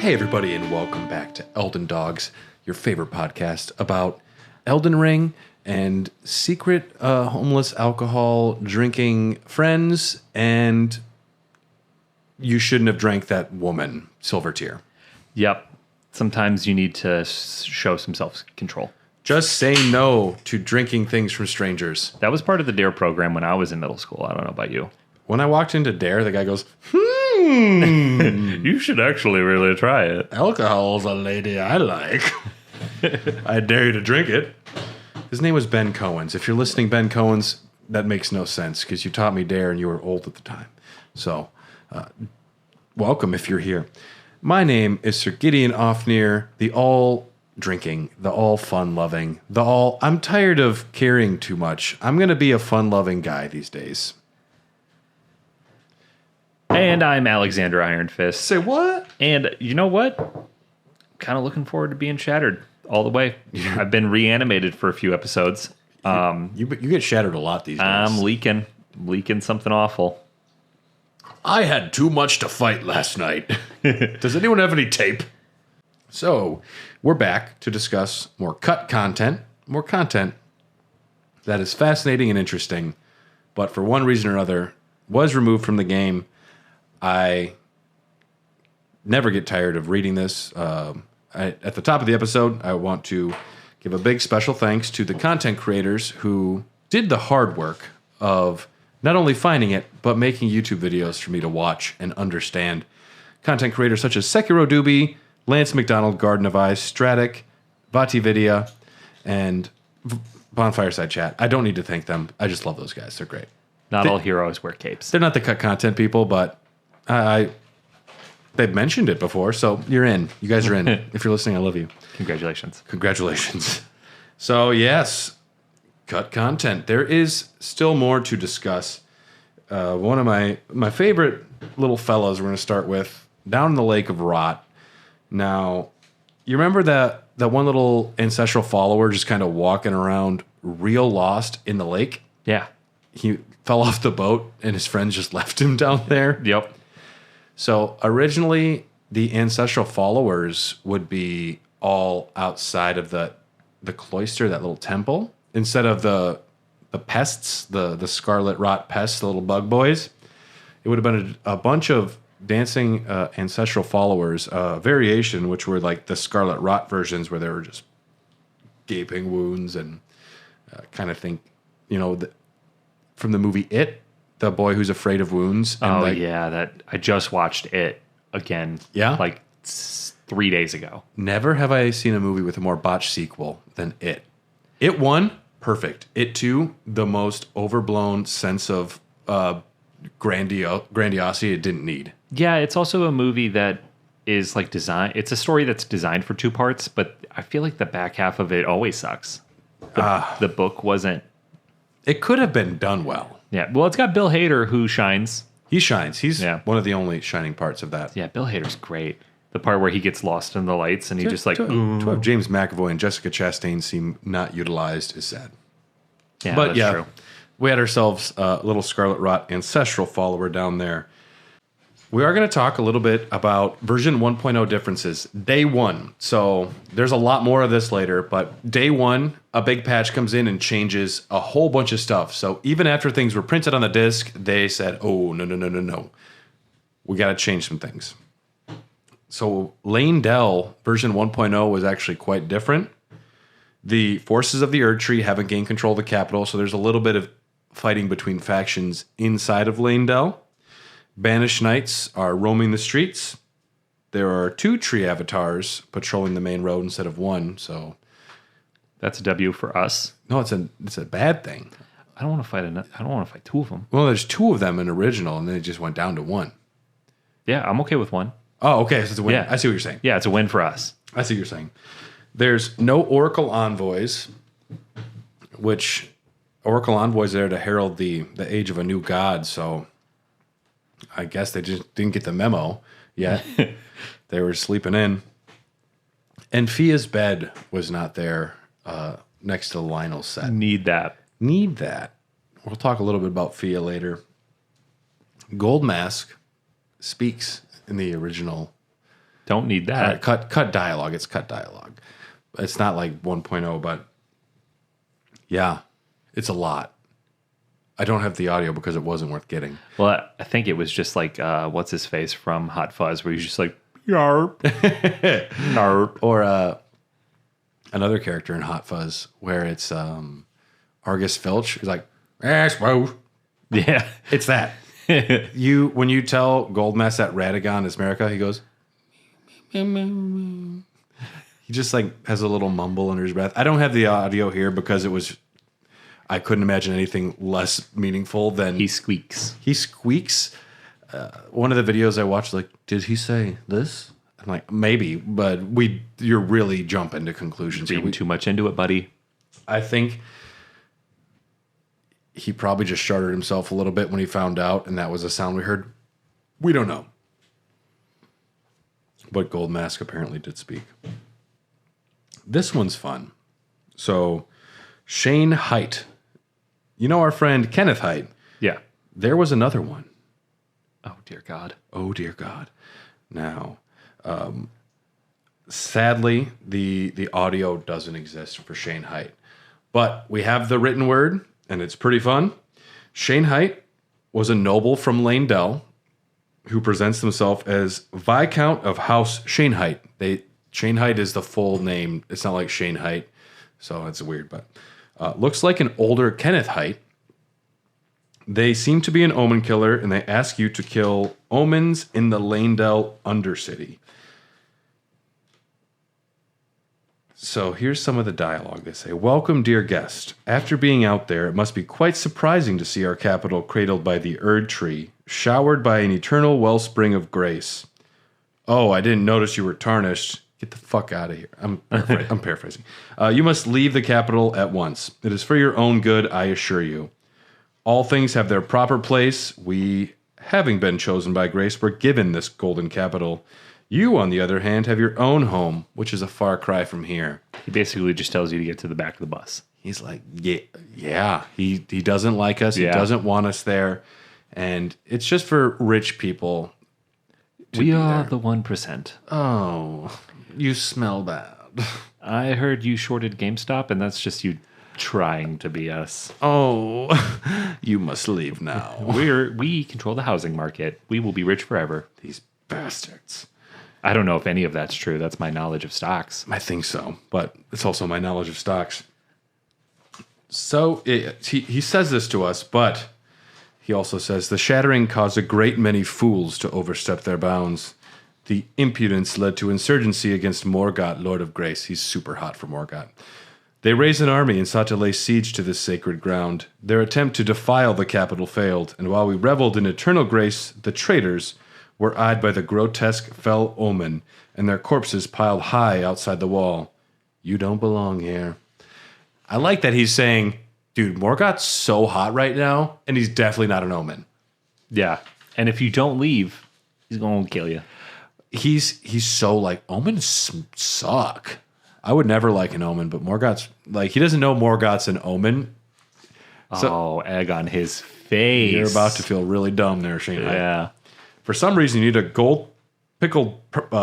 Hey everybody, and welcome back to Elden Dogs, your favorite podcast about Elden Ring and secret homeless alcohol drinking friends, and you shouldn't have drank that woman, Silver Tear. Yep. Sometimes you need to show some self-control. Just say no to drinking things from strangers. That was part of the DARE program when I was in middle school. I don't know about you. When I walked into DARE, the guy goes, You should actually really try it. alcohol's a lady I like. I dare you to drink it. His name was Ben Cohen's. If you're listening, Ben Cohen's, that makes no sense because you taught me DARE and you were old at the time. So, welcome if you're here. My name is Sir Gideon Ofnir, the all-drinking, the all-fun-loving, I'm tired of caring too much. I'm going to be a fun-loving guy these days. And I'm Alexander Iron Fist. Say what? And you know what? Kind of looking forward to being shattered all the way. Yeah. I've been reanimated for a few episodes. You get shattered a lot these days. I'm leaking something awful. I had too much to fight last night. Does anyone have any tape? So, we're back to discuss more content that is fascinating and interesting, but for one reason or another was removed from the game. I never get tired of reading this. At the top of the episode, I want to give a big special thanks to the content creators who did the hard work of not only finding it, but making YouTube videos for me to watch and understand. Content creators such as Sekiro Dubi, Lance McDonald, Garden of Ice, Stratek, VaatiVidya, and Bonfireside Chat. I don't need to thank them. I just love those guys. They're great. Not all heroes wear capes. They're not the cut content people, but they've mentioned it before, so you're in. You guys are in. If you're listening, I love you. Congratulations. So, yes, cut content. There is still more to discuss. One of my favorite little fellows we're going to start with, down in the Lake of Rot. Now, you remember that one little ancestral follower just kind of walking around real lost in the lake? Yeah. He fell off the boat and his friends just left him down there. Yep. So originally, the ancestral followers would be all outside of the cloister, that little temple, instead of the pests, the scarlet rot pests, the little bug boys. It would have been a bunch of dancing ancestral followers, variation, which were like the scarlet rot versions, where they were just gaping wounds and kind of think, from the movie It, the boy who's afraid of wounds. And that I just watched It again. Yeah? Like 3 days ago. Never have I seen a movie with a more botched sequel than It. It 1, perfect. It 2, the most overblown sense of grandiosity it didn't need. Yeah, it's also a movie that is like designed. It's a story that's designed for 2 parts, but I feel like the back half of it always sucks. The book wasn't. It could have been done well. Yeah, well, it's got Bill Hader who shines. He shines. He's one of the only shining parts of that. Yeah, Bill Hader's great. The part where he gets lost in the lights and he just like... To have James McAvoy and Jessica Chastain seem not utilized is sad. Yeah, but that's true. We had ourselves a little Scarlet Rot ancestral follower down there. We are going to talk a little bit about version 1.0 differences. Day 1. So there's a lot more of this later, but day 1, a big patch comes in and changes a whole bunch of stuff. So even after things were printed on the disc, they said, oh, no. We got to change some things. So Lane Dell version 1.0 was actually quite different. The forces of the Erd Tree haven't gained control of the capital, so there's a little bit of fighting between factions inside of Lane Dell. Banished Knights are roaming the streets. There are 2 tree avatars patrolling the main road instead of 1, so... That's a W for us. No, it's a bad thing. I don't want to fight 2 of them. Well, there's 2 of them in original, and then it just went down to 1. Yeah, I'm okay with 1. Oh, okay, so it's a win. Yeah. I see what you're saying. Yeah, it's a win for us. I see what you're saying. There's no Oracle Envoys, which Oracle Envoys are there to herald the age of a new god, so I guess they just didn't get the memo yet. They were sleeping in. And Fia's bed was not there next to Lionel's set. Need that. We'll talk a little bit about Fia later. Gold Mask speaks in the original Don't need that. Cut dialogue. It's cut dialogue. It's not like 1.0, but yeah, it's a lot. I don't have the audio because it wasn't worth getting. Well, I think it was just like, what's his face from Hot Fuzz, where he's just like, yarp, narp. Or another character in Hot Fuzz where it's Argus Filch. He's like, yes, bro. Yeah. It's that. When you tell Goldmess that Radagon is America, he goes, he just like has a little mumble under his breath. I don't have the audio here because I couldn't imagine anything less meaningful than he squeaks. He squeaks. One of the videos I watched, like, did he say this? I'm like, maybe, but you're really jumping to conclusions. Reading too much into it, buddy. I think he probably just sharded himself a little bit when he found out, and that was a sound we heard. We don't know. But Gold Mask apparently did speak. This one's fun. So, Shanehaight. You know our friend Kenneth Haight? Yeah. There was another one. Oh, dear God. Oh, dear God. Now, sadly, the audio doesn't exist for Shanehaight. But we have the written word, and it's pretty fun. Shanehaight was a noble from Lanedell who presents himself as Viscount of House Shanehaight. Shanehaight is the full name. It's not like Shanehaight, so it's weird, but looks like an older Kenneth Haight. They seem to be an omen killer, and they ask you to kill omens in the Lanedell Undercity. So here's some of the dialogue. They say, "Welcome, dear guest. After being out there, it must be quite surprising to see our capital cradled by the Erd Tree, showered by an eternal wellspring of grace. Oh, I didn't notice you were tarnished. Get the fuck out of here." I'm paraphrasing. "You must leave the capital at once. It is for your own good, I assure you. All things have their proper place. We, having been chosen by grace, were given this golden capital. You, on the other hand, have your own home, which is a far cry from here." He basically just tells you to get to the back of the bus. He's like, yeah. He doesn't like us. Yeah. He doesn't want us there. And it's just for rich people. We are the 1%. Oh, you smell bad. I heard you shorted GameStop, and that's just you trying to be us. Oh, you must leave now. We control the housing market. We will be rich forever. These bastards. I don't know if any of that's true. That's my knowledge of stocks. I think so, but it's also my knowledge of stocks. So he says this to us, but he also says, "The shattering caused a great many fools to overstep their bounds. The impudence led to insurgency against Morgott, Lord of Grace." He's super hot for Morgott. "They raised an army and sought to lay siege to this sacred ground. Their attempt to defile the capital failed, and while we reveled in eternal grace, the traitors were eyed by the grotesque fell omen, and their corpses piled high outside the wall. You don't belong here." I like that he's saying, dude, Morgott's so hot right now, and he's definitely not an omen. Yeah. And if you don't leave, he's going to kill you. He's so like, omens suck. I would never like an omen, but Morgott's like, he doesn't know Morgott's an omen. So, egg on his face. You're about to feel really dumb there, Shane. Yeah. For some reason, you need a gold pickled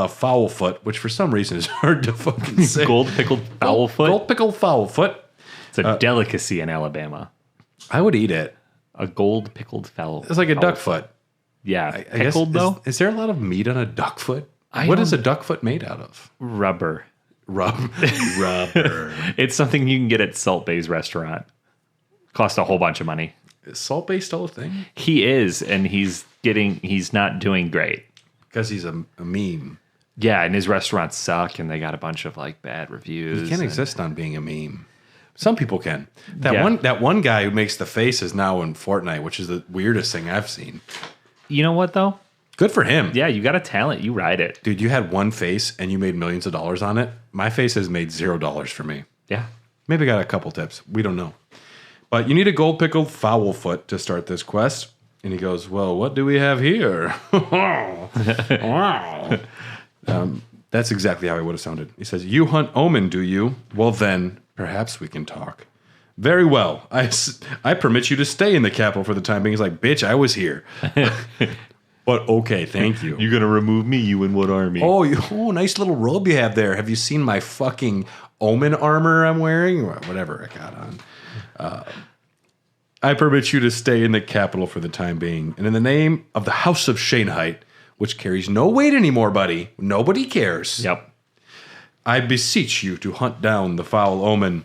fowl foot, which for some reason is hard to fucking say. Gold pickled fowl foot? Gold pickled fowl foot. It's a delicacy in Alabama. I would eat it. A gold pickled fowl. It's like a duck foot. Yeah. I Pickled, guess, though? Is there a lot of meat on a duck foot? What is a duck foot made out of? Rubber. Rubber. It's something you can get at Salt Bay's restaurant. Cost a whole bunch of money. Is Salt Bay still a thing? He is, and he's not doing great. Because he's a meme. Yeah, and his restaurants suck, and they got a bunch of like bad reviews. You can't exist on being a meme. Some people can. That one guy who makes the face is now in Fortnite, which is the weirdest thing I've seen. You know what though? Good for him. Yeah, you got a talent. You ride it, dude. You had one face and you made millions of dollars on it. My face has made $0 for me. Yeah, maybe got a couple tips. We don't know. But you need a gold pickled fowl foot to start this quest. And he goes, "Well, what do we have here?" Wow. That's exactly how he would have sounded. He says, "You hunt omen, do you? Well, then, perhaps we can talk." "Very well. I permit you to stay in the capital for the time being." He's like, "Bitch, I was here." But okay, thank you. You gonna remove me? You in what army? Oh, nice little robe you have there. Have you seen my fucking omen armor I'm wearing? Or whatever I got on. I permit you to stay in the capital for the time being, and in the name of the House of Shanehaight, which carries no weight anymore, buddy. Nobody cares. Yep. I beseech you to hunt down the foul omen.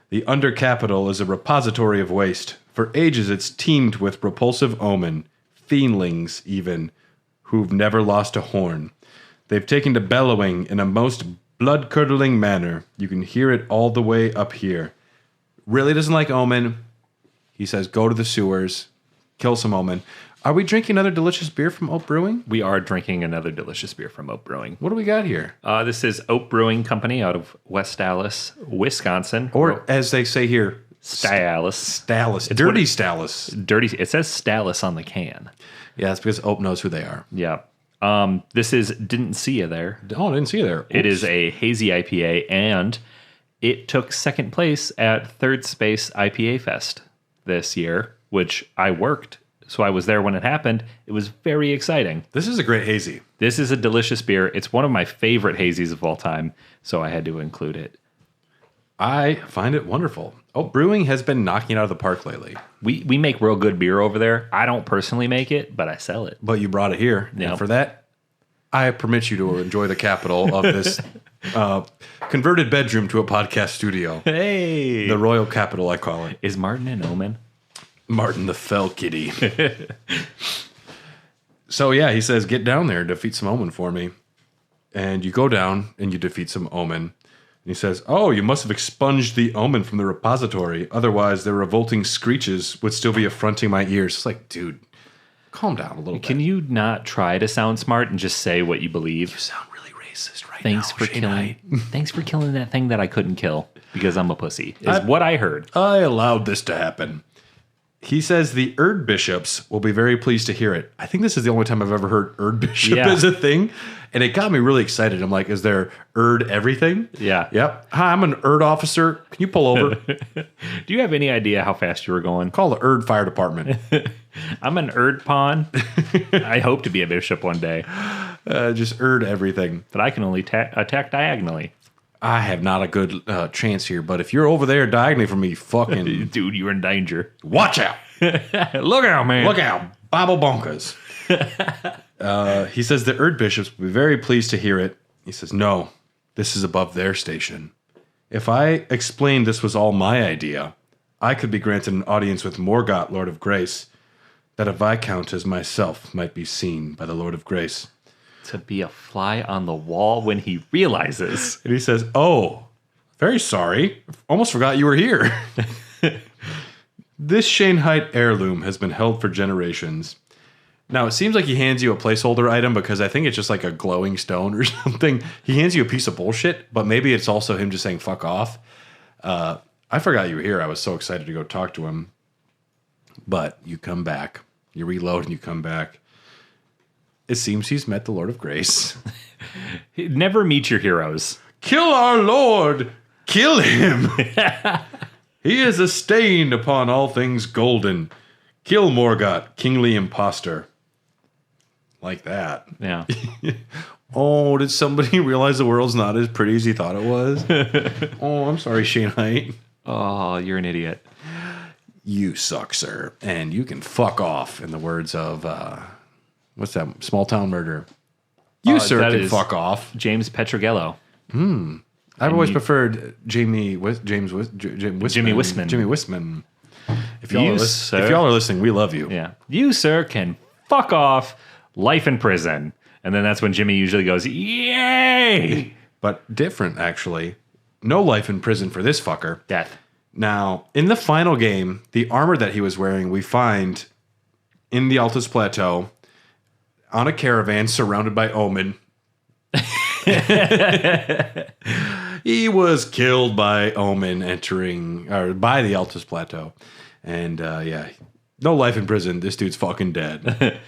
The under capital is a repository of waste. For ages it's teemed with repulsive omen, fiendlings even, who've never lost a horn. They've taken to bellowing in a most blood-curdling manner. You can hear it all the way up here. Really doesn't like omen. He says, go to the sewers, kill some omen. Are we drinking another delicious beer from Oak Brewing? We are drinking another delicious beer from Oak Brewing. What do we got here? This is Oak Brewing Company out of West Dallas, Wisconsin. Or as they say here, Stalis. Stalis. Dirty Stalis. Dirty. It says Stalis on the can. Yeah, it's because Oak knows who they are. Yeah. This is Didn't See You There. Oh, I didn't see you there. Oops. It is a hazy IPA, and it took second place at Third Space IPA Fest this year, which I worked. So I was there when it happened. It was very exciting. This is a great hazy. This is a delicious beer. It's one of my favorite hazies of all time, so I had to include it. I find it wonderful. Oak Brewing has been knocking it out of the park lately. We make real good beer over there. I don't personally make it, but I sell it. But you brought it here. Yep. And for that, I permit you to enjoy the capital of this converted bedroom to a podcast studio. Hey! The royal capital, I call it. Is Martin an omen? Martin the Fell Kitty. So yeah, he says, get down there and defeat some omen for me. And you go down and you defeat some omen. And he says, oh, you must have expunged the omen from the repository. Otherwise, their revolting screeches would still be affronting my ears. It's like, dude, calm down a little bit. Can you not try to sound smart and just say what you believe? You sound really racist right Thanks now. for Shanehaight. Thanks for killing that thing that I couldn't kill because I'm a pussy. Is what I heard. I allowed this to happen. He says the Erd bishops will be very pleased to hear it. I think this is the only time I've ever heard Erd bishop as a thing. And it got me really excited. I'm like, is there Erd everything? Yeah. Yep. Hi, I'm an Erd officer. Can you pull over? Do you have any idea how fast you were going? Call the Erd fire department. I'm an Erd pawn. I hope to be a bishop one day. Just Erd everything. But I can only attack diagonally. I have not a good chance here, but if you're over there diagonally from me, fucking... Dude, you're in danger. Watch out. Look out, man. Look out. Bible bonkers. He says the Erd bishops will be very pleased to hear it. He says, no, this is above their station. If I explained this was all my idea, I could be granted an audience with Morgott, Lord of Grace, that a viscount as myself might be seen by the Lord of Grace. To be a fly on the wall when he realizes. And he says, oh, very sorry. Almost forgot you were here. This Shanehaight heirloom has been held for generations. Now, it seems like he hands you a placeholder item because I think it's just like a glowing stone or something. He hands you a piece of bullshit, but maybe it's also him just saying fuck off. I forgot you were here. I was so excited to go talk to him. But you come back. You reload and you come back. It seems he's met the Lord of Grace. Never meet your heroes. Kill our Lord! Kill him! He is a stain upon all things golden. Kill Morgott, kingly impostor. Like that. Yeah. Oh, did somebody realize the world's not as pretty as he thought it was? Oh, I'm sorry, Shanehaight. Oh, you're an idiot. You suck, sir. And you can fuck off, in the words of... what's that? Small Town Murder. You, sir, can fuck off. James Petrogello. I've always preferred Jimmy Wistman. Jimmy Wistman. Jimmy Wistman. If y'all are listening, we love you. Yeah. You, sir, can fuck off. Life in prison. And then that's when Jimmy usually goes, yay! But different, actually. No life in prison for this fucker. Death. Now, in the final game, the armor that he was wearing, we find in the Altus Plateau on a caravan surrounded by omen. He was killed by omen by the Altus Plateau. And yeah, no life in prison. This dude's fucking dead.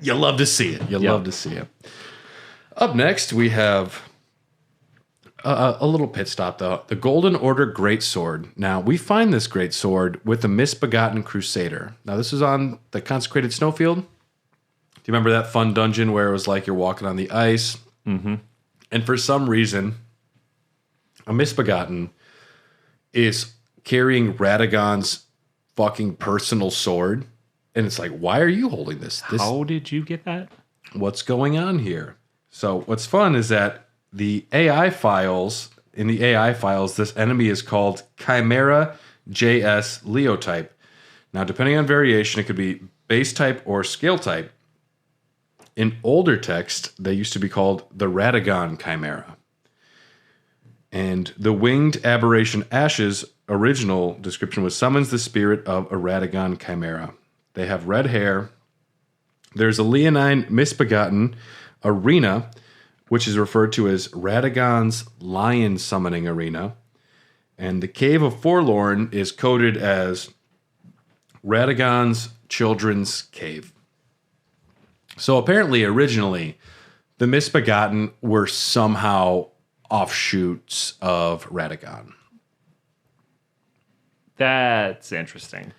You love to see it. Love to see it. Up next, we have a little pit stop, though. The Golden Order Greatsword. Now, we find this greatsword with the misbegotten Crusader. Now, this is on the consecrated snowfield. you remember that fun dungeon where it was like you're walking on the ice? Mm-hmm. And for some reason, a misbegotten is carrying Radagon's fucking personal sword. And it's like, why are you holding this? How did you get that? What's going on here? So what's fun is that in the AI files, this enemy is called Chimera JS Leotype. Now, depending on variation, it could be base type or scale type. In older text, they used to be called the Radagon Chimera. And the winged aberration Ash's original description was summons the spirit of a Radagon Chimera. They have red hair. There's a leonine misbegotten arena, which is referred to as Radagon's lion summoning arena. And the Cave of Forlorn is coded as Radagon's children's cave. So apparently, originally, the misbegotten were somehow offshoots of Radagon. That's interesting.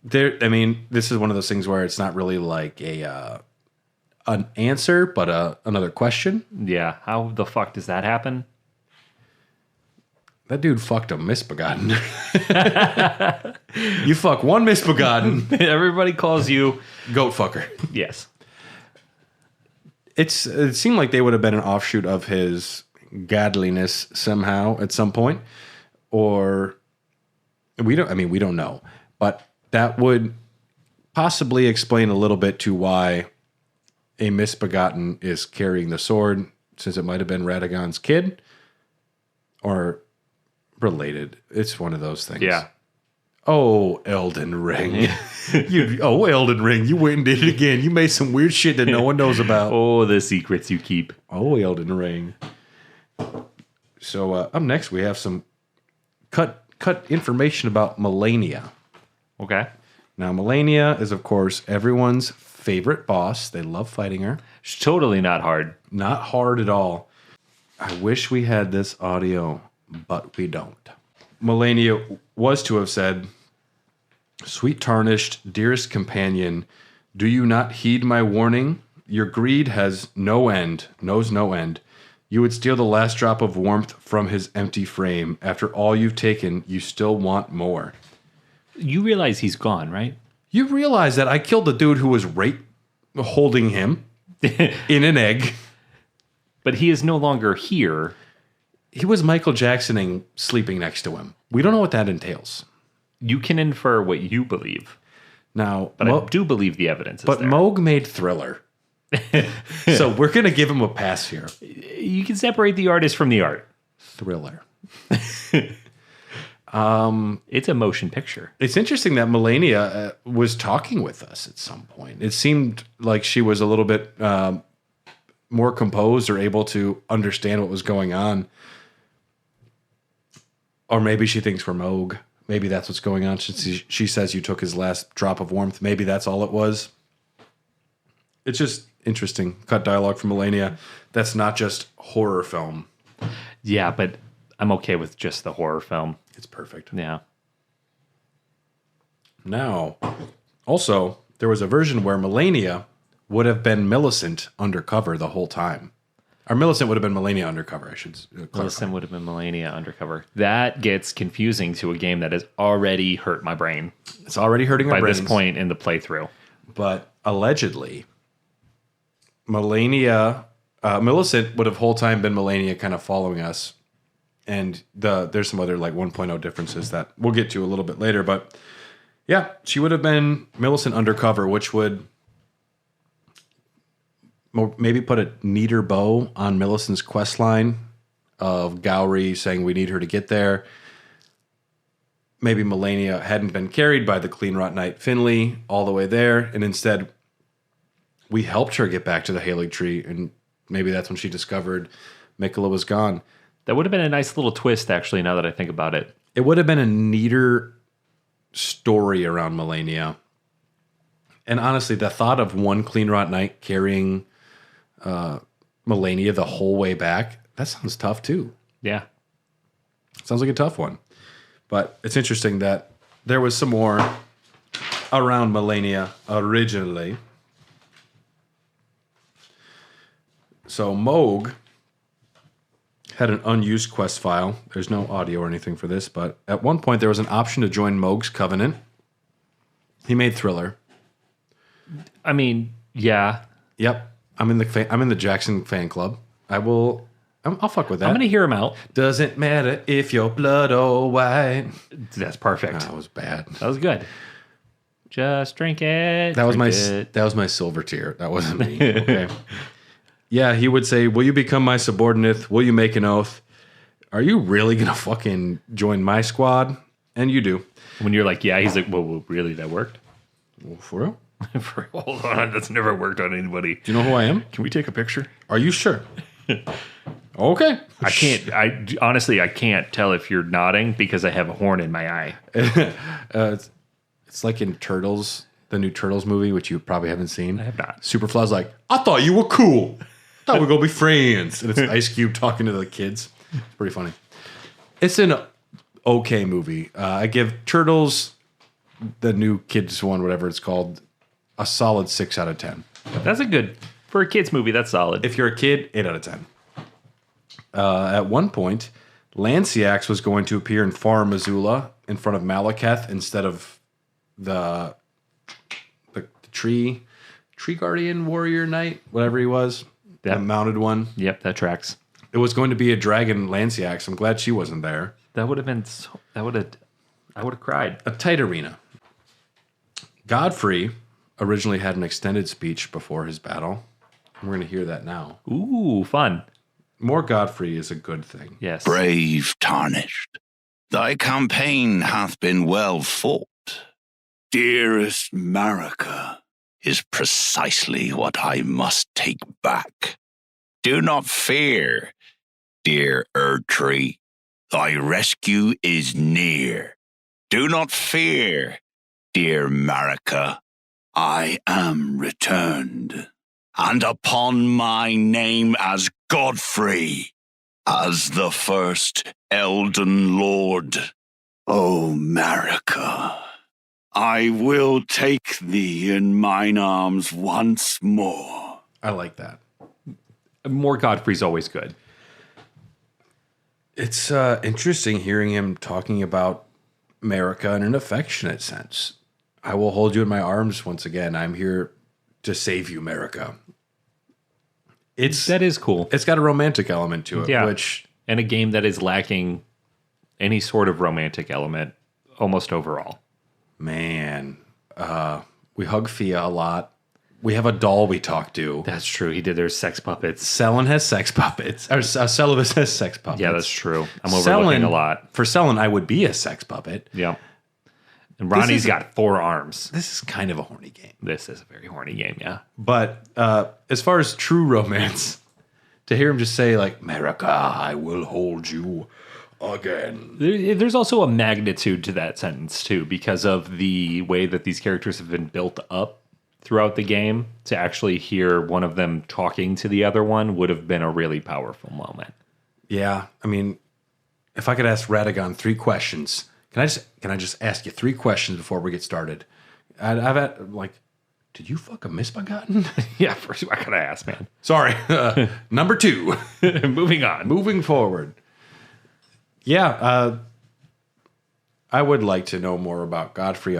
This is one of those things where it's not really like an answer, but another question. Yeah, how the fuck does that happen? That dude fucked a misbegotten. You fuck one misbegotten. Everybody calls you goat fucker. Yes. It seemed like they would have been an offshoot of his godliness somehow at some point, or we don't know, but that would possibly explain a little bit to why a misbegotten is carrying the sword, since it might have been Radagon's kid or related. It's one of those things. Yeah. Oh, Elden Ring. Elden Ring. You went and did it again. You made some weird shit that no one knows about. Oh, the secrets you keep. Oh, Elden Ring. So up next, we have some cut information about Melania. Okay. Now, Melania is, of course, everyone's favorite boss. They love fighting her. She's totally not hard. Not hard at all. I wish we had this audio, but we don't. Melania was to have said, "Sweet tarnished, dearest companion, do you not heed my warning? Your greed knows no end. You would steal the last drop of warmth from his empty frame. After all you've taken, you still want more." You realize he's gone, right? You realize that I killed the dude who was holding him in an egg. But he is no longer here. He was Michael Jacksoning sleeping next to him. We don't know what that entails. You can infer what you believe. Now, but I do believe the evidence is there. But Moog made Thriller. So we're going to give him a pass here. You can separate the artist from the art. Thriller. It's a motion picture. It's interesting that Melania was talking with us at some point. It seemed like she was a little bit more composed or able to understand what was going on. Or maybe she thinks we're Moog. Maybe that's what's going on. She says you took his last drop of warmth. Maybe that's all it was. It's just interesting. Cut dialogue from Melania. That's not just horror film. Yeah, but I'm okay with just the horror film. It's perfect. Yeah. Now, also, there was a version where Melania would have been Millicent undercover the whole time. Or Millicent would have been Melania undercover, I should clarify. Millicent would have been Melania undercover. That gets confusing to a game that has already hurt my brain. It's already hurting our brains. By this point in the playthrough. But allegedly, Millicent would have whole time been Melania kind of following us. And there's some other like 1.0 differences that we'll get to a little bit later. But yeah, she would have been Millicent undercover, which would maybe put a neater bow on Millicent's quest line of Gowry saying we need her to get there. Maybe Melania hadn't been carried by the Clean Rot Knight Finley all the way there. And instead, we helped her get back to the Halig Tree. And maybe that's when she discovered Miquella was gone. That would have been a nice little twist, actually, now that I think about it. It would have been a neater story around Melania. And honestly, the thought of one Clean Rot Knight carrying Melania the whole way back, that sounds tough too. Yeah. Sounds like a tough one. But it's interesting that there was some more around Melania originally. So Moog had an unused quest file. There's no audio or anything for this, but at one point there was an option to join Moog's Covenant. He made Thriller. I mean, yeah. Yep. I'm in the Jackson fan club. I'll fuck with that. I'm going to hear him out. Doesn't matter if you're blood or white. That's perfect. That was bad. That was good. Just drink it. That was my silver tier. That wasn't me. Okay. Yeah, he would say, "Will you become my subordinate? Will you make an oath? Are you really gonna fucking join my squad?" And you do. When you're like, yeah, he's like, well really, that worked? Well, for real? Hold on, that's never worked on anybody. Do you know who I am? Can we take a picture? Are you sure? Okay. Honestly, I can't tell if you're nodding because I have a horn in my eye. It's like in Turtles, the new Turtles movie, which you probably haven't seen. I have not. Superfly's like, I thought you were cool. I thought we were going to be friends. And it's Ice Cube talking to the kids. It's pretty funny. It's an okay movie. I give Turtles, the new kids one, whatever it's called, a solid 6 out of 10. That's a good, for a kid's movie, that's solid. If you're a kid, 8 out of 10. At one point, Lanciax was going to appear in Far Missoula in front of Malekith instead of the tree guardian warrior knight, whatever he was, the mounted one. Yep, that tracks. It was going to be a dragon Lanciax. I'm glad she wasn't there. That would have been I would have cried. A tight arena. Godfrey originally had an extended speech before his battle. We're going to hear that now. Ooh, fun. More Godfrey is a good thing. Yes. Brave Tarnished, thy campaign hath been well fought. Dearest Marika is precisely what I must take back. Do not fear, dear Erdtree. Thy rescue is near. Do not fear, dear Marika. I am returned. And upon my name as Godfrey, as the first Elden Lord, O Marika, I will take thee in mine arms once more. I like that. More Godfrey's always good. It's interesting hearing him talking about Marika in an affectionate sense. I will hold you in my arms once again. I'm here to save you, Marika. That is cool. It's got a romantic element to it, Yeah. and a game that is lacking any sort of romantic element almost overall. Man, we hug Fia a lot. We have a doll we talk to. That's true. He did their sex puppets. Selin has sex puppets. Or Celibus has sex puppets. Yeah, that's true. I'm overlooking a lot. For Selin, I would be a sex puppet. Yeah. And Ronnie's got 4 arms. This is kind of a horny game. This is a very horny game, yeah. But as far as true romance, to hear him just say, like, Marika, I will hold you again. There's also a magnitude to that sentence, too, because of the way that these characters have been built up throughout the game. To actually hear one of them talking to the other one would have been a really powerful moment. Yeah, I mean, if I could ask Radagon 3 questions, can I just ask you 3 questions before we get started? I've had, like, did you fuck a misbegotten? Yeah, first I gotta ask, man. Sorry. Number 2. Moving on. Moving forward. Yeah, I would like to know more about Godfrey.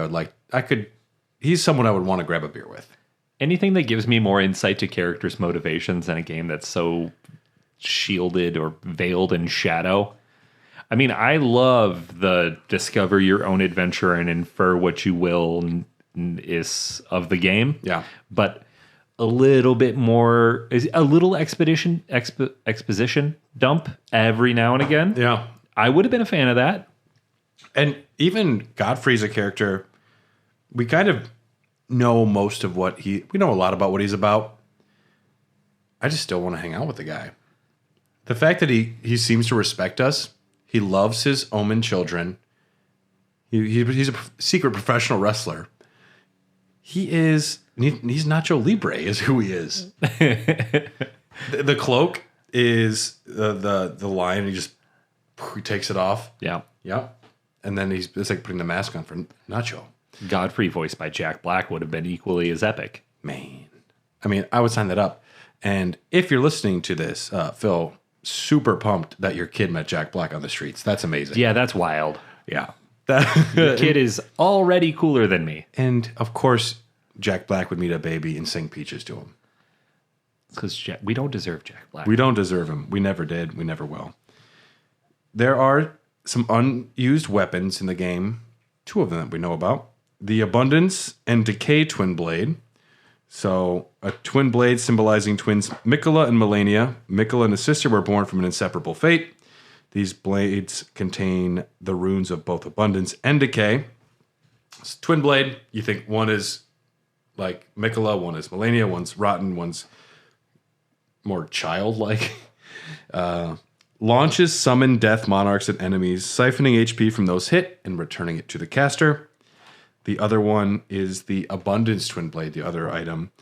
He's someone I would want to grab a beer with. Anything that gives me more insight to characters' motivations in a game that's so shielded or veiled in shadow. I mean, I love the discover your own adventure and infer what you will is of the game. Yeah. But a little bit more, a little exposition dump every now and again. Yeah. I would have been a fan of that. And even Godfrey's a character, we kind of know most of we know a lot about what he's about. I just still want to hang out with the guy. The fact that he seems to respect us. He loves his Omen children. He's a secret professional wrestler. He's Nacho Libre is who he is. the cloak is the lion. He takes it off. Yeah. Yeah. And then it's like putting the mask on for Nacho. Godfrey, voiced by Jack Black, would have been equally as epic. Man. I mean, I would sign that up. And if you're listening to this, Phil, super pumped that your kid met Jack Black on the streets. That's amazing. Yeah, that's wild. Yeah. The kid is already cooler than me. And of course, Jack Black would meet a baby and sing Peaches to him. Because we don't deserve Jack Black. We don't deserve him. We never did. We never will. There are some unused weapons in the game. 2 of them that we know about. The Abundance and Decay Twin Blade. So, a twin blade symbolizing twins Mikola and Melania. Mikola and his sister were born from an inseparable fate. These blades contain the runes of both Abundance and Decay. Twin blade, you think one is like Mikola, one is Melania, one's rotten, one's more childlike. Launches summon death monarchs and enemies, siphoning HP from those hit and returning it to the caster. The other one is the Abundance Twin Blade, the other item.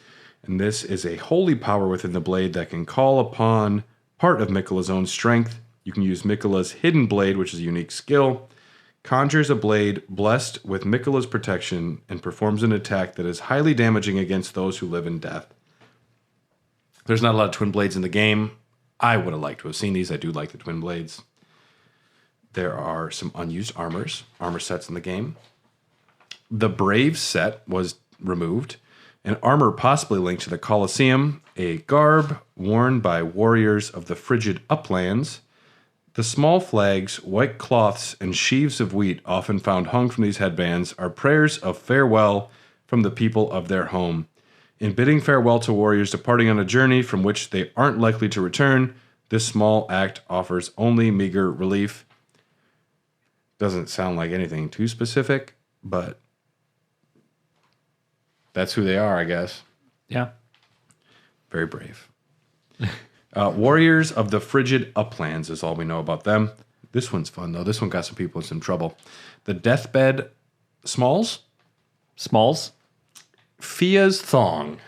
And this is a holy power within the blade that can call upon part of Mikola's own strength. You can use Mikola's Hidden Blade, which is a unique skill. Conjures a blade blessed with Mikola's protection and performs an attack that is highly damaging against those who live in death. There's not a lot of twin blades in the game. I would have liked to have seen these. I do like the twin blades. There are some unused armor sets in the game. The Brave set was removed. An armor possibly linked to the Colosseum. A garb worn by warriors of the frigid uplands. The small flags, white cloths, and sheaves of wheat often found hung from these headbands are prayers of farewell from the people of their home. In bidding farewell to warriors departing on a journey from which they aren't likely to return, this small act offers only meager relief. Doesn't sound like anything too specific, but that's who they are, I guess. Yeah. Very brave. Warriors of the Frigid Uplands is all we know about them. This one's fun, though. This one got some people in some trouble. The Deathbed Smalls? Smalls? Fia's Thong.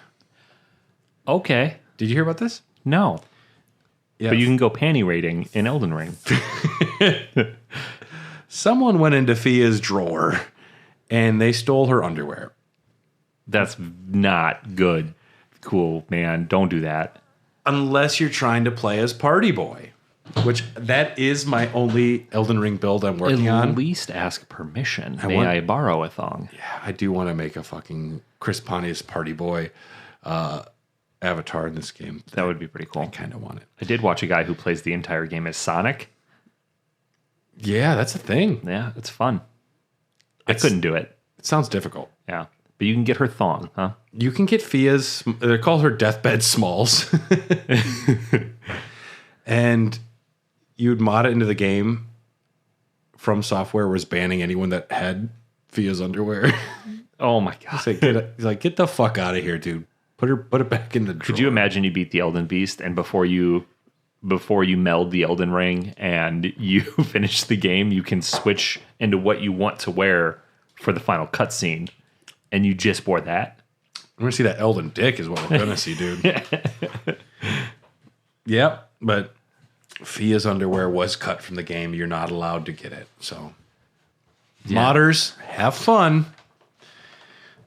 Okay. Did you hear about this? No. Yeah. But you can go panty raiding in Elden Ring. Someone went into Fia's drawer and they stole her underwear. That's not good. Cool, man. Don't do that. Unless you're trying to play as Party Boy, which that is my only Elden Ring build I'm working on. At least ask permission. May I borrow a thong? Yeah, I do want to make a fucking Chris Pontius Party Boy avatar in this game. That would be pretty cool. I kind of want it. I did watch a guy who plays the entire game as Sonic. Yeah, that's a thing. Yeah, it's fun. I couldn't do it. It sounds difficult. Yeah. But you can get her thong, huh? You can get Fia's, they call her Deathbed Smalls. And you'd mod it into the game. From Software was banning anyone that had Fia's underwear. Oh my god. He's like, get the fuck out of here, dude. Put it back in the drawer. Could you imagine you beat the Elden Beast and before you meld the Elden Ring and you finish the game, you can switch into what you want to wear for the final cutscene, and you just wore that? I'm going to see that Elden dick is what we're going to see, dude. Yep, but Fia's underwear was cut from the game. You're not allowed to get it. So, modders, have fun.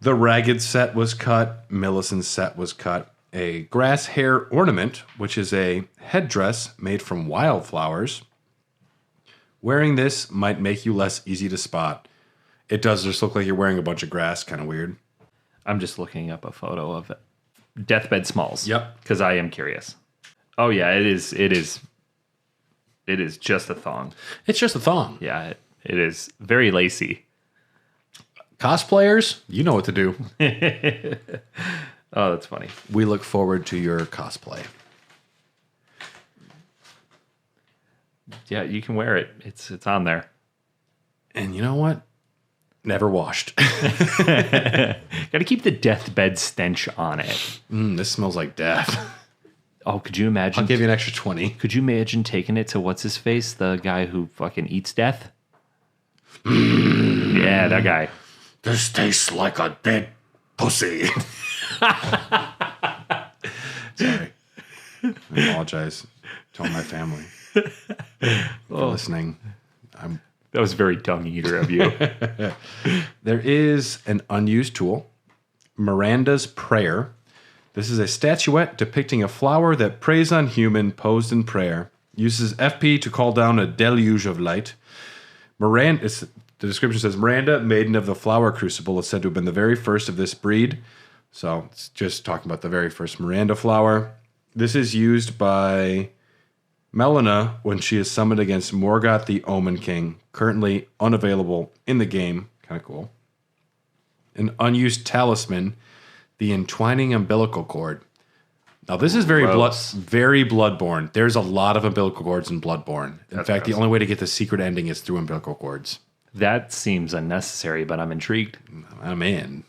The Ragged set was cut. Millicent's set was cut. A grass hair ornament, which is a headdress made from wildflowers. Wearing this might make you less easy to spot. It does just look like you're wearing a bunch of grass. Kind of weird. I'm just looking up a photo of it. Deathbed Smalls. Yep. Because I am curious. Oh yeah, it is just a thong. It's just a thong. Yeah, it is very lacy. Cosplayers, you know what to do. Oh, that's funny. We look forward to your cosplay. Yeah, you can wear it. It's on there. And you know what? Never washed. Got to keep the deathbed stench on it. This smells like death. Oh, could you imagine? I'll give you an extra 20. Could you imagine taking it to what's his face, the guy who fucking eats death? Yeah, that guy. This tastes like a dead pussy. Sorry. I apologize to all my family for listening. That was very tongue-eater of you. There is an unused tool, Miranda's Prayer. This is a statuette depicting a flower that preys on human posed in prayer. Uses FP to call down a deluge of light. The description says, Miranda, maiden of the flower crucible, is said to have been the very first of this breed. So it's just talking about the very first Miranda flower. This is used by Melina when she is summoned against Morgoth the Omen King, currently unavailable in the game. Kind of cool. An unused talisman, the entwining umbilical cord. Now this is very Bloodborne. There's a lot of umbilical cords in Bloodborne. In fact, the only way to get the secret ending is through umbilical cords. That seems unnecessary, but I'm intrigued. I'm in.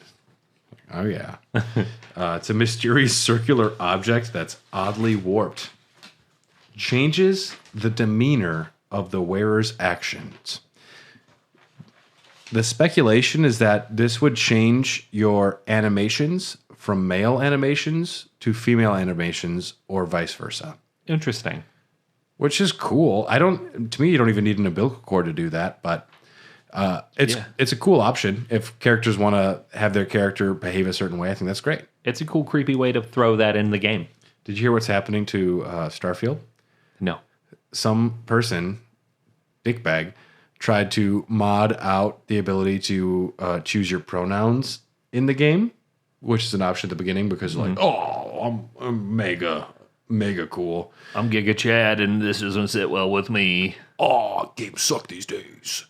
Oh yeah. It's a mysterious circular object that's oddly warped. Changes the demeanor of the wearer's actions. The speculation is that this would change your animations from male animations to female animations or vice versa. Interesting. Which is cool. To me, you don't even need an umbilical cord to do that, but it's a cool option. If characters want to have their character behave a certain way, I think that's great. It's a cool, creepy way to throw that in the game. Did you hear what's happening to Starfield? No. Some person, dickbag, tried to mod out the ability to choose your pronouns in the game, which is an option at the beginning because like, oh, I'm mega cool. I'm Giga Chad and this doesn't sit well with me. Oh, games suck these days.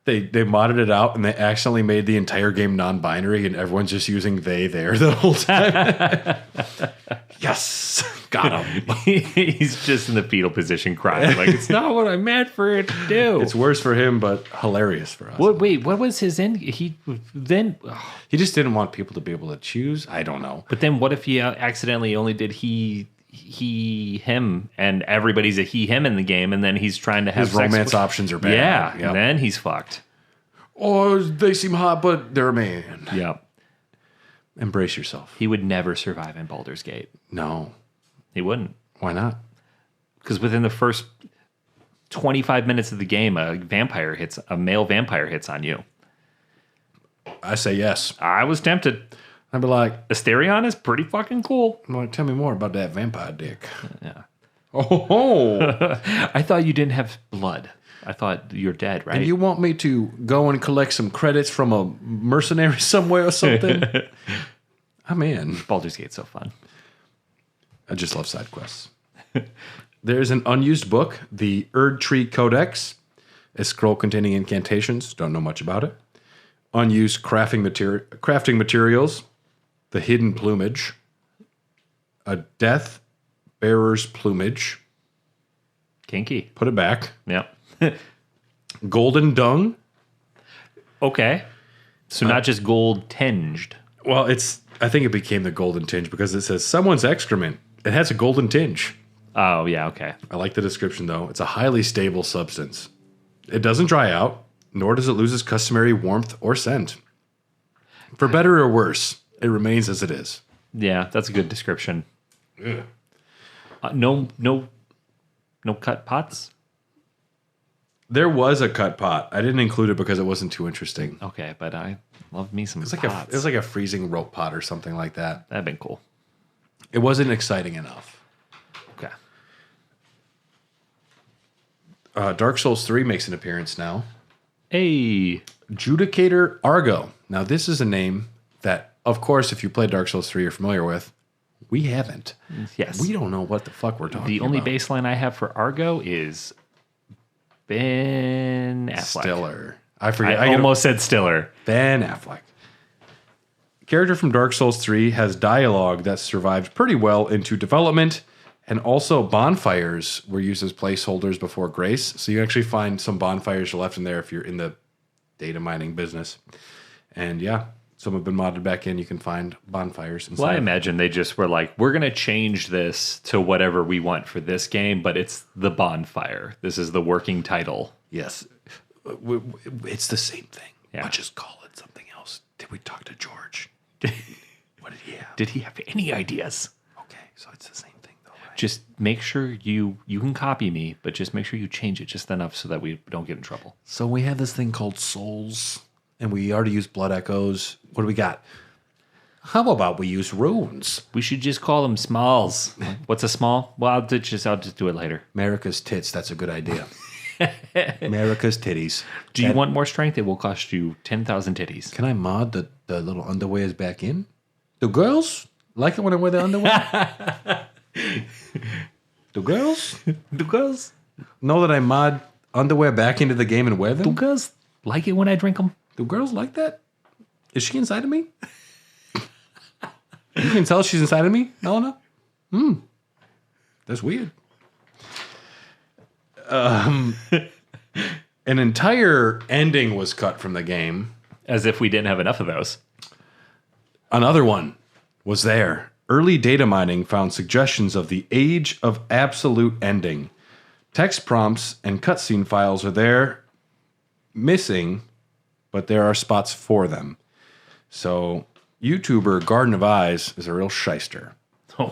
They modded it out and they accidentally made the entire game non-binary and everyone's just using they, there the whole time. Yes, got him. He's just in the fetal position crying like, it's not what I meant for it to do. It's worse for him, but hilarious for us. What was his end? He just didn't want people to be able to choose. I don't know. But then what if he accidentally only did he, him, and everybody's a he, him in the game, and then he's trying to have his romance options are bad. Yeah, yep. Then he's fucked. Or they seem hot, but they're a man. Yep. Embrace yourself. He would never survive in Baldur's Gate. No. He wouldn't. Why not? Because within the first 25 minutes of the game, a male vampire hits on you. I say yes. I was tempted. I'd be like, Asterion is pretty fucking cool. I'm like, tell me more about that vampire dick. Yeah. Oh. I thought you didn't have blood. I thought you're dead, right? And you want me to go and collect some credits from a mercenary somewhere or something? I'm in. Baldur's Gate's so fun. I just love side quests. There's an unused book, the Erd Tree Codex, a scroll containing incantations. Don't know much about it. Unused crafting materials, the Hidden Plumage, a Death Bearer's Plumage. Kinky. Put it back. Yep. Golden Dung. Okay. So not just gold tinged. Well, I think it became the golden tinge because it says someone's excrement. It has a golden tinge. Oh, yeah, okay. I like the description, though. It's a highly stable substance. It doesn't dry out, nor does it lose its customary warmth or scent. For better or worse, it remains as it is. Yeah, that's a good description. Yeah. No cut pots? There was a cut pot. I didn't include it because it wasn't too interesting. Okay, but I love me some pots. It was like a freezing rope pot or something like that. That'd been cool. It wasn't exciting enough. Okay. Dark Souls 3 makes an appearance now. Hey. Judicator Argo. Now, this is a name that, of course, if you play Dark Souls 3, you're familiar with. We haven't. Yes. We don't know what the fuck we're talking about. The only baseline I have for Argo is Ben Affleck. Stiller. I forget. I almost said Stiller. Ben Affleck. Character from Dark Souls 3 has dialogue that survived pretty well into development, and also bonfires were used as placeholders before Grace. So you actually find some bonfires left in there if you're in the data mining business. And yeah, some have been modded back in. You can find bonfires inside. Well, I imagine they just were like, we're going to change this to whatever we want for this game, but it's the bonfire. This is the working title. Yes. It's the same thing. Yeah. I'll just call it something else. Did we talk to George? What did he have? Did he have any ideas? Okay, so it's the same thing though, right? Just make sure you can copy me, but just make sure you change it just enough so that we don't get in trouble. So we have this thing called Souls, and we already used Blood Echoes. What do we got? How about we use runes? We should just call them smalls. What's a small? Well, I'll just do it later. America's tits. That's a good idea. America's titties. Do you want more strength? It will cost you 10,000 titties. Can I mod the little underwears back in? Do girls like it when I wear the underwear? Do girls? Do girls? Know that I mod underwear back into the game and wear them? Do girls like it when I drink them? Do girls like that? Is she inside of me? You can tell she's inside of me, Elena? That's weird. An entire ending was cut from the game. As if we didn't have enough of those. Another one was there. Early data mining found suggestions of the age of absolute ending. Text prompts and cutscene files are there, missing, but there are spots for them. So, YouTuber Garden of Eyes is a real shyster.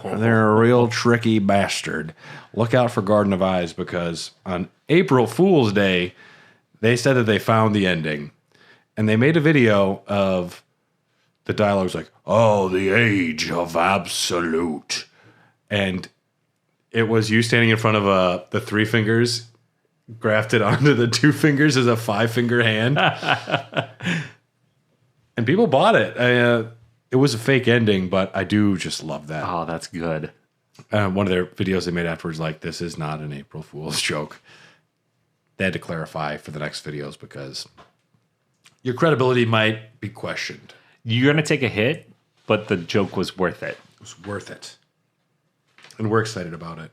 They're a real tricky bastard. Look out for Garden of Eyes because on April Fool's Day, they said that they found the ending. And they made a video of the dialogue's like, oh, the age of absolute. And it was you standing in front of the 3 fingers grafted onto the 2 fingers as a 5-finger hand. And people bought it. It was a fake ending, but I do just love that. Oh, that's good. One of their videos they made afterwards, like, this is not an April Fool's joke. They had to clarify for the next videos because your credibility might be questioned. You're going to take a hit, but the joke was worth it. It was worth it. And we're excited about it.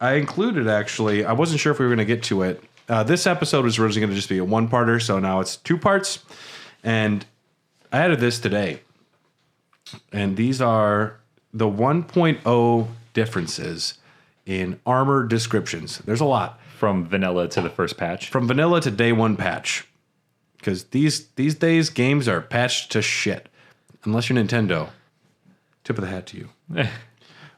I included, actually, I wasn't sure if we were going to get to it. This episode was originally going to just be a 1-parter, so now it's 2 parts. And I added this today. And these are the 1.0 differences in armor descriptions. There's a lot. From vanilla to the first patch. From vanilla to day 1 patch. Because these days, games are patched to shit. Unless you're Nintendo. Tip of the hat to you.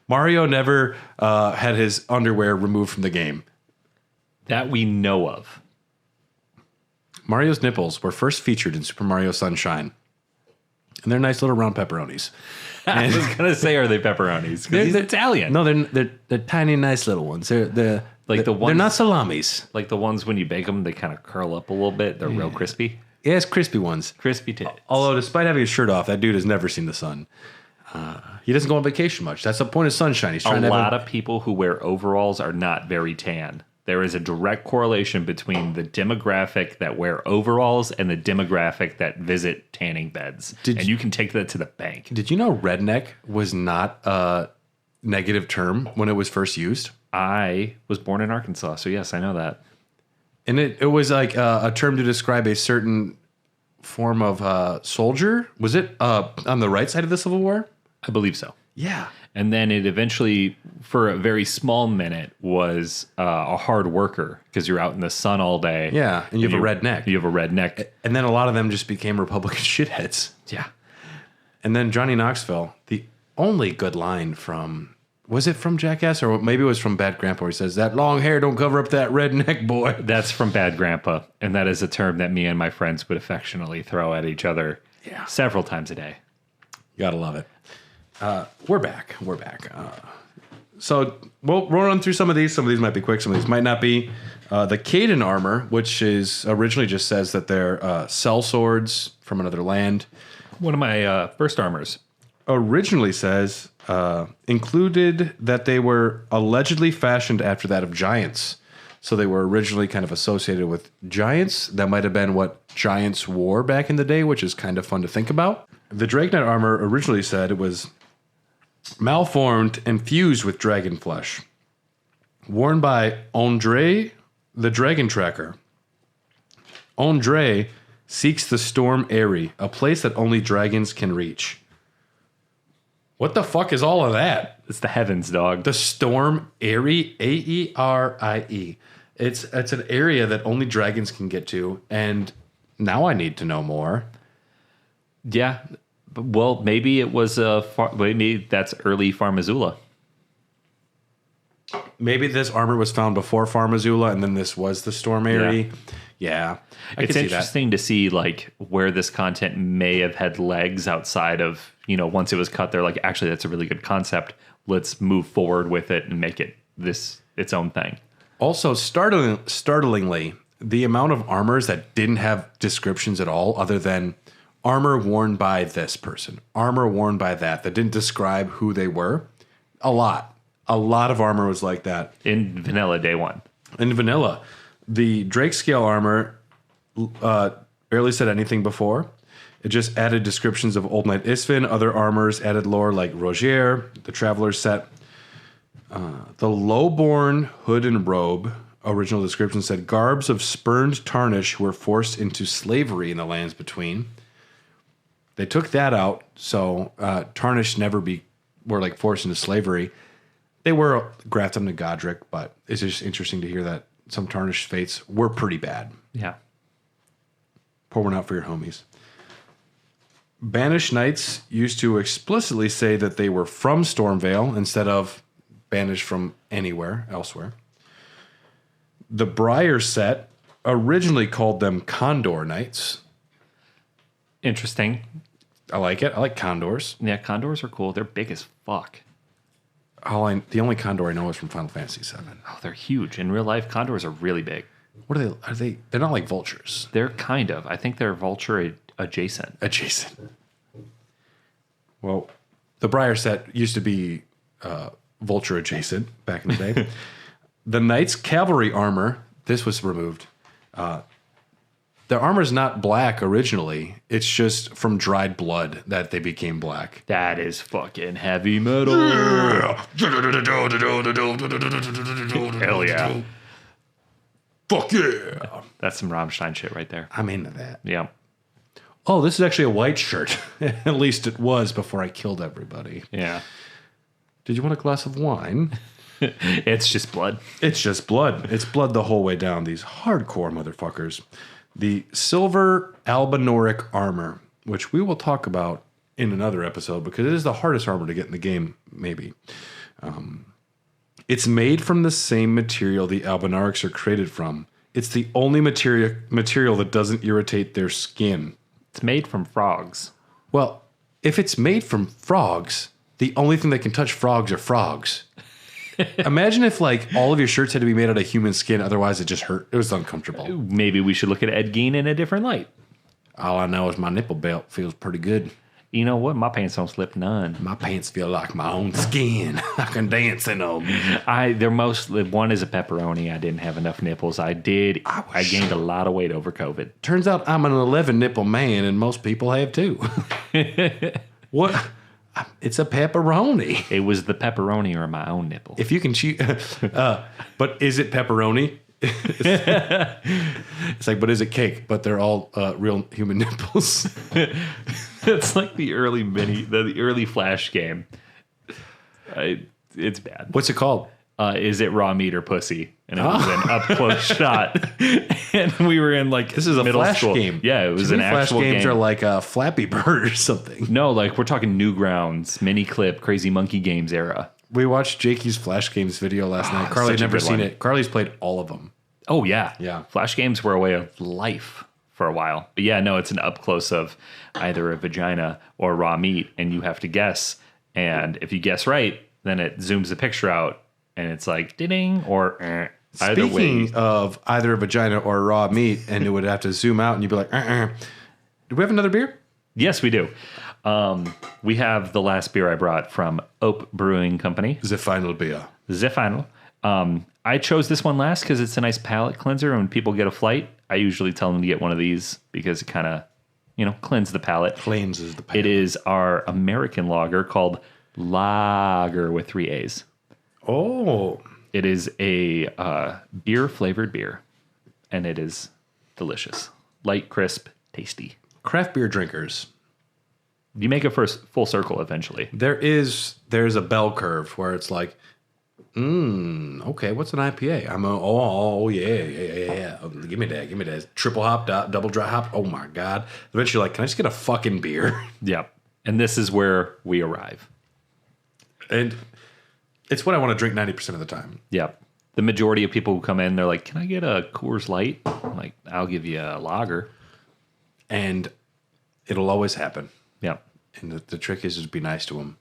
Mario never had his underwear removed from the game. That we know of. Mario's nipples were first featured in Super Mario Sunshine. And they're nice little round pepperonis. I was going to say, are they pepperonis? Because he's Italian. No, they're tiny, nice little ones. They're like the ones, they're not salamis. Like the ones when you bake them, they kind of curl up a little bit. They're real crispy. Yeah, it's crispy ones. Crispy tits. Although, despite having his shirt off, that dude has never seen the sun. He doesn't go on vacation much. That's the point of Sunshine. He's trying a lot of people who wear overalls are not very tan. There is a direct correlation between the demographic that wear overalls and the demographic that visit tanning beds. And you can take that to the bank. Did you know redneck was not a negative term when it was first used? I was born in Arkansas, so yes, I know that. And it was like a term to describe a certain form of soldier. Was it on the right side of the Civil War? I believe so. Yeah. And then it eventually, for a very small minute, was a hard worker because you're out in the sun all day. Yeah, and you have a redneck. You have a redneck. And then a lot of them just became Republican shitheads. Yeah. And then Johnny Knoxville, the only good line from, was it from Jackass or maybe it was from Bad Grandpa where he says, that long hair don't cover up that redneck boy. That's from Bad Grandpa. And that is a term that me and my friends would affectionately throw at each other several times a day. You gotta love it. We're back. So we'll run through some of these. Some of these might be quick. Some of these might not be. The Caden armor, which is originally just says that they're cell swords from another land. One of my first armors. Originally says included that they were allegedly fashioned after that of giants. So they were originally kind of associated with giants. That might have been what giants wore back in the day, which is kind of fun to think about. The Drake Knight armor originally said it was malformed and fused with dragon flesh. Worn by Andre, the dragon tracker. Andre seeks the Storm Eyrie, a place that only dragons can reach. What the fuck is all of that? It's the heavens, dog. The Storm Eyrie, Aerie. It's an area that only dragons can get to, and now I need to know more. Yeah. Well, maybe it was maybe that's early Farmazula. Maybe this armor was found before Farmazula, and then this was the Storm Eyrie. Yeah, It's interesting to see like where this content may have had legs outside of, once it was cut, they're like, actually, that's a really good concept. Let's move forward with it and make it its own thing. Also, startlingly, the amount of armors that didn't have descriptions at all, other than armor worn by this person, armor worn by that didn't describe who they were. A lot of armor was like that In vanilla day one. in vanilla. The Drake scale armor barely said anything before. It just added descriptions of Old Knight Isfin. Other armors added lore like Rogier, the Traveler's set. The Lowborn hood and robe, original description said, garbs of spurned tarnish who were forced into slavery in the lands between. They took that out, so tarnish were like forced into slavery. They were grafted onto Godric, but it's just interesting to hear that some tarnished fates were pretty bad. Yeah. Pour one out for your homies. Banished knights used to explicitly say that they were from Stormvale instead of banished from anywhere elsewhere. The Briar set originally called them Condor Knights. Interesting. I like it. I like condors. Yeah, condors are cool. They're big as fuck. The only condor I know is from Final Fantasy VII. Oh, they're huge. In real life, condors are really big. What are they? They're not like vultures. They're kind of. I think they're vulture adjacent. Well, the Briar set used to be vulture adjacent back in the day. The Knight's cavalry armor, this was removed. Their armor is not black originally. It's just from dried blood that they became black. That is fucking heavy metal. Hell yeah. Fuck yeah. That's some Rammstein shit right there. I'm into that. Yeah. Oh, this is actually a white shirt. At least it was before I killed everybody. Yeah. Did you want a glass of wine? It's just blood. It's just blood. It's blood the whole way down. These hardcore motherfuckers. The silver albinoric armor, which we will talk about in another episode because it is the hardest armor to get in the game, maybe. It's made from the same material the albinorics are created from. It's the only material that doesn't irritate their skin. It's made from frogs. Well, if it's made from frogs, the only thing that can touch frogs are frogs. Imagine if like all of your shirts had to be made out of human skin, otherwise it just hurt. It was uncomfortable. Maybe we should look at Ed Gein in a different light. All I know is my nipple belt feels pretty good. You know what? My pants don't slip none. My pants feel like my own skin. I can dance in them. One is a pepperoni. I didn't have enough nipples. I gained a lot of weight over COVID. Turns out I'm an 11 nipple man, and most people have too. What? It's a pepperoni. It was the pepperoni or my own nipple. If you can choose, but is it pepperoni? It's like, but is it cake? But they're all real human nipples. It's like the early Flash game. It's bad. What's it called? Is it raw meat or pussy? And it was an up close shot. And we were in like this is a middle Flash school. game. Yeah, it was an actual Flash games game. are like a Flappy Bird or something. No, like we're talking Newgrounds, Mini Clip, Crazy Monkey Games era. We watched Jakey's Flash Games video last night. Carly had never seen it. Carly's played all of them. Oh yeah, yeah. Flash games were a way of life for a while. But yeah, no, it's an up close of either a vagina or raw meat, and you have to guess. And if you guess right, then it zooms the picture out, and it's like ding or either way. Speaking of either a vagina or raw meat, and it would have to zoom out, and you'd be like, Do we have another beer? Yes, we do. We have the last beer I brought from Ope Brewing Company. The final beer. The final. I chose this one last because it's a nice palate cleanser. And when people get a flight, I usually tell them to get one of these because it kind of, cleanses the palate. Cleanses the palate. It is our American lager called Lager with 3 A's. Oh. It is a beer-flavored beer, and it is delicious. Light, crisp, tasty. Craft beer drinkers. You make a full circle eventually. There's a bell curve where it's like, okay, what's an IPA? Yeah. Oh, give me that. Triple hop, double dry hop. Oh my God. Eventually, like, can I just get a fucking beer? Yep. And this is where we arrive. And it's what I want to drink 90% of the time. Yep. the majority of people who come in, they're like, "Can I get a Coors Light?" I'm like, "I'll give you a lager." And it'll always happen. Yeah. And the trick is just be nice to them.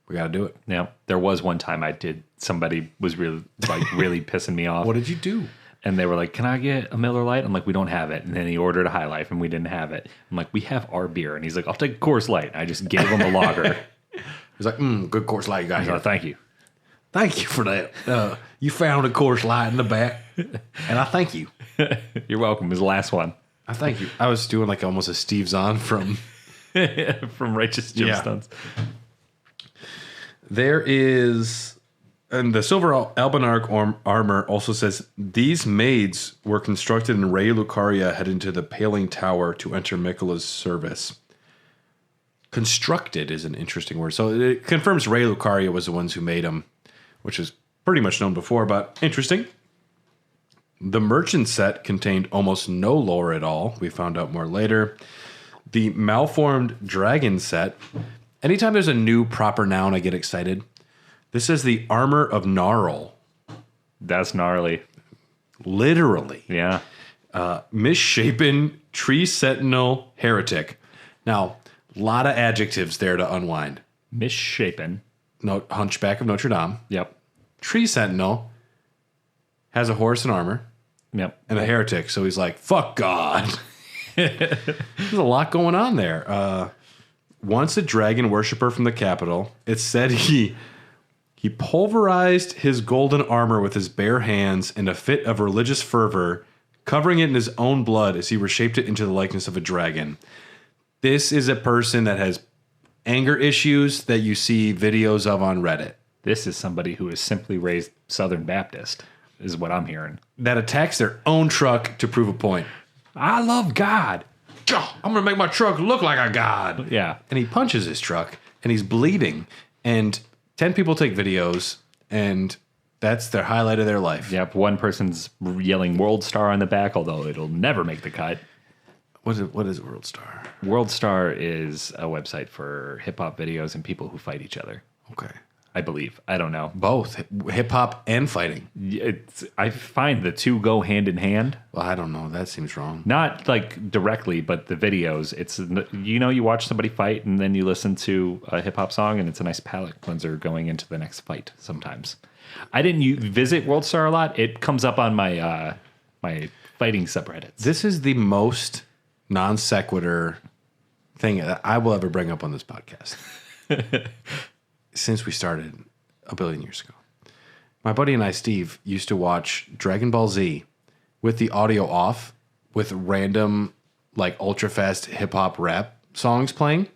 We got to do it. Yeah. There was one time somebody was really pissing me off. What did you do? And they were like, "Can I get a Miller Lite?" I'm like, "We don't have it." And then he ordered a High Life and we didn't have it. I'm like, "We have our beer." And he's like, "I'll take a Coors Light." I just gave him a lager. He's like, good Coors Light you got here. Oh, thank you. Thank you for that. You found a Coors Light in the back. And I thank you. You're welcome. His last one. I thank you. I was doing like almost a Steve Zahn from Righteous Gemstones. Yeah. There is, and the silver albanark armor also says, these maids were constructed in Ray Lucaria heading to the Paling Tower to enter Mikola's service. Constructed is an interesting word. So it confirms Ray Lucaria was the ones who made them, which is pretty much known before, but interesting. The merchant set contained almost no lore at all. We found out more later. The malformed dragon set. Anytime there's a new proper noun, I get excited. This is the armor of Gnarl. That's gnarly. Literally. Yeah. Misshapen, tree sentinel, heretic. Now, a lot of adjectives there to unwind. Misshapen. No, Hunchback of Notre Dame. Yep. Tree sentinel has a horse and armor. Yep. And a heretic. So he's like, fuck God. There's a lot going on there. Once a dragon worshiper from the capital, it said he pulverized his golden armor with his bare hands in a fit of religious fervor, covering it in his own blood as he reshaped it into the likeness of a dragon. This is a person that has anger issues that you see videos of on Reddit. This is somebody who is simply raised Southern Baptist, is what I'm hearing. That attacks their own truck to prove a point. I love God. I'm going to make my truck look like a god. Yeah. And he punches his truck, and he's bleeding. And 10 people take videos, and that's their highlight of their life. Yep. One person's yelling World Star on the back, although it'll never make the cut. What is World Star? World Star is a website for hip-hop videos and people who fight each other. Okay. I believe. I don't know. Both. Hip-hop and fighting. I find the two go hand in hand. Well, I don't know. That seems wrong. Not like directly, but the videos. It's, you watch somebody fight and then you listen to a hip-hop song and it's a nice palate cleanser going into the next fight sometimes. I didn't visit World Star a lot. It comes up on my my fighting subreddits. This is the most non sequitur thing that I will ever bring up on this podcast. Since we started a billion years ago. My buddy and I, Steve, used to watch Dragon Ball Z with the audio off with random, like, ultra-fast hip-hop rap songs playing.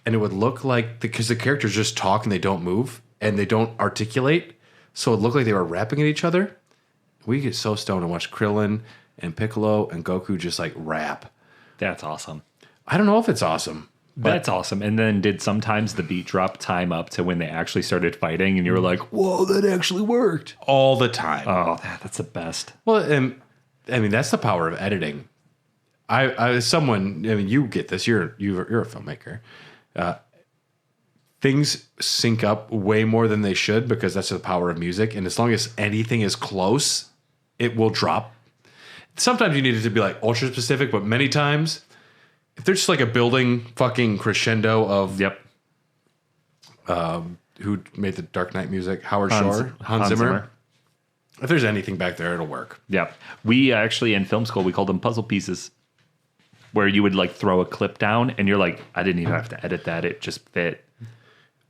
And it would look like, because the characters just talk and they don't move and they don't articulate, so it looked like they were rapping at each other. We get so stoned and watch Krillin and Piccolo and Goku just, like, rap. That's awesome. I don't know if it's awesome. That's awesome. And then did sometimes the beat drop time up to when they actually started fighting and you were like, whoa, that actually worked. All the time. Oh, that's the best. Well, and I mean, that's the power of editing. You get this, you're a filmmaker. Things sync up way more than they should because that's the power of music. And as long as anything is close, it will drop. Sometimes you need it to be like ultra specific, but many times, if there's just like a building fucking crescendo of who made the Dark Knight music, Howard Shore, Hans Zimmer. If there's anything back there, it'll work. Yep. We actually in film school we called them puzzle pieces, where you would like throw a clip down and you're like, I didn't even have to edit that; it just fit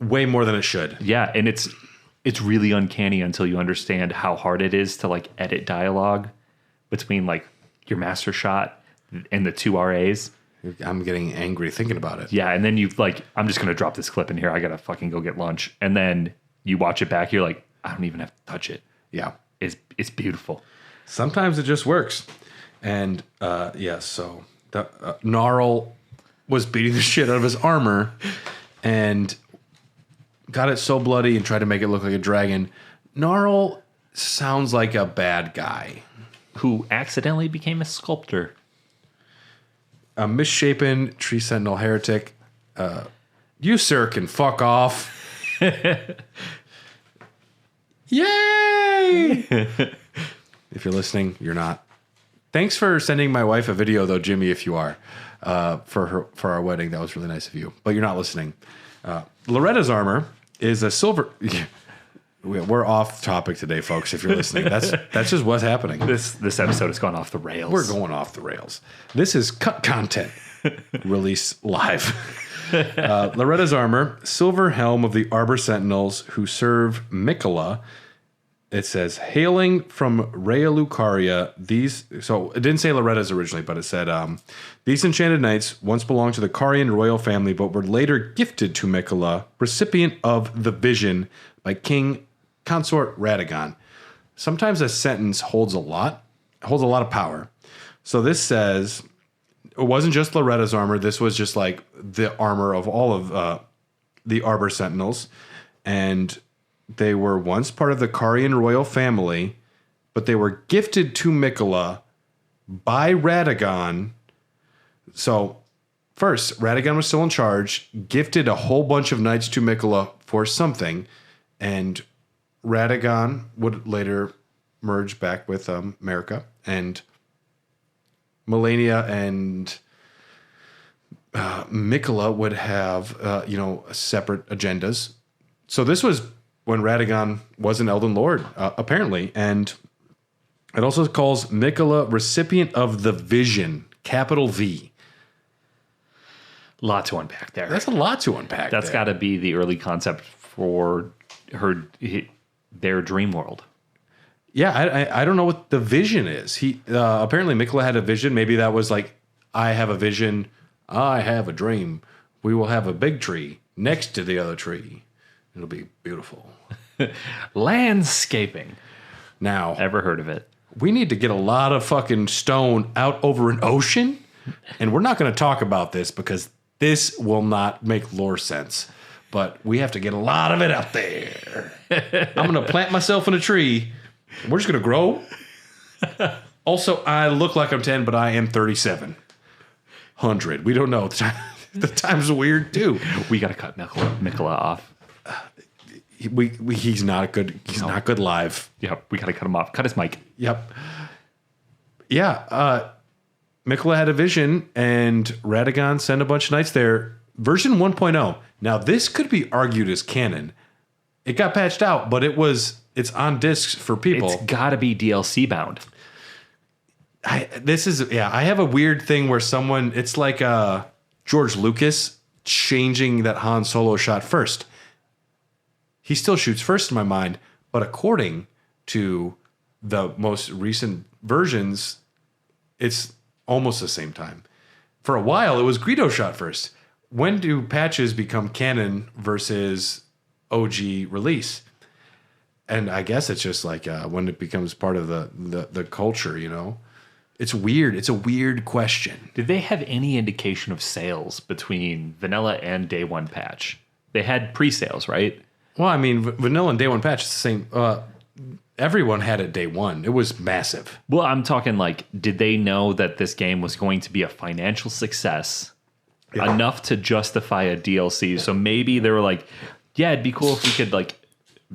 Way more than it should. Yeah, and it's really uncanny until you understand how hard it is to like edit dialogue between like your master shot and the two RAs. I'm getting angry thinking about it. Yeah, and then you like, I'm just gonna drop this clip in here. I gotta fucking go get lunch, and then you watch it back. You're like, I don't even have to touch it. Yeah, it's beautiful. Sometimes it just works, and so Gnarl was beating the shit out of his armor, and got it so bloody and tried to make it look like a dragon. Gnarl sounds like a bad guy who accidentally became a sculptor. A misshapen tree sentinel heretic. You, sir, can fuck off. Yay! If you're listening, you're not. Thanks for sending my wife a video, though, Jimmy, if you are, for our wedding. That was really nice of you. But you're not listening. Loretta's armor is a silver... We're off topic today, folks, if you're listening. That's just what's happening. This episode has gone off the rails. We're going off the rails. This is cut content. Release live. Loretta's armor, silver helm of the Arbor Sentinels who serve Mikola. It says, hailing from Rea Lucaria, these... So it didn't say Loretta's originally, but it said, these enchanted knights once belonged to the Carian royal family, but were later gifted to Mikola, recipient of the vision by King Consort Radagon. Sometimes a sentence holds a lot of power. So this says it wasn't just Loretta's armor. This was just like the armor of all of the Arbor Sentinels. And they were once part of the Carian royal family, but they were gifted to Mikola by Radagon. So first, Radagon was still in charge, gifted a whole bunch of knights to Mikola for something, and Radagon would later merge back with America, and Melania and Mikola would have separate agendas. So this was when Radagon was an Elden Lord, apparently, and it also calls Mikola recipient of the vision, capital V. Lot to unpack there. That's a lot to unpack. That's got to be the early concept for their dream world. Yeah, I don't know what the vision is. He apparently Mikola had a vision. Maybe that was like, I have a vision. I have a dream. We will have a big tree next to the other tree. It'll be beautiful. Landscaping. Now, ever heard of it? We need to get a lot of fucking stone out over an ocean, and we're not going to talk about this because this will not make lore sense. But we have to get a lot of it out there. I'm going to plant myself in a tree. We're just going to grow. Also, I look like I'm 10, but I am 3,700. We don't know. The time's weird, too. We got to cut Mikola off. He's not good. He's not good live. Yep, we got to cut him off. Cut his mic. Yep. Yeah. Mikola had a vision, and Radagon sent a bunch of knights there. Version 1.0. Now, this could be argued as canon. It got patched out, but it's on discs for people. It's got to be DLC bound. I have a weird thing where it's like George Lucas changing that Han Solo shot first. He still shoots first in my mind, but according to the most recent versions, it's almost the same time. For a while, it was Greedo shot first. When do patches become canon versus OG release? And I guess it's just like when it becomes part of the culture, you know? It's weird. It's a weird question. Did they have any indication of sales between vanilla and day one patch? They had pre-sales, right? Well, I mean, vanilla and day one patch is the same. Everyone had it day one. It was massive. Well, I'm talking like, did they know that this game was going to be a financial success enough to justify a DLC? So maybe they were like, yeah, it'd be cool if we could like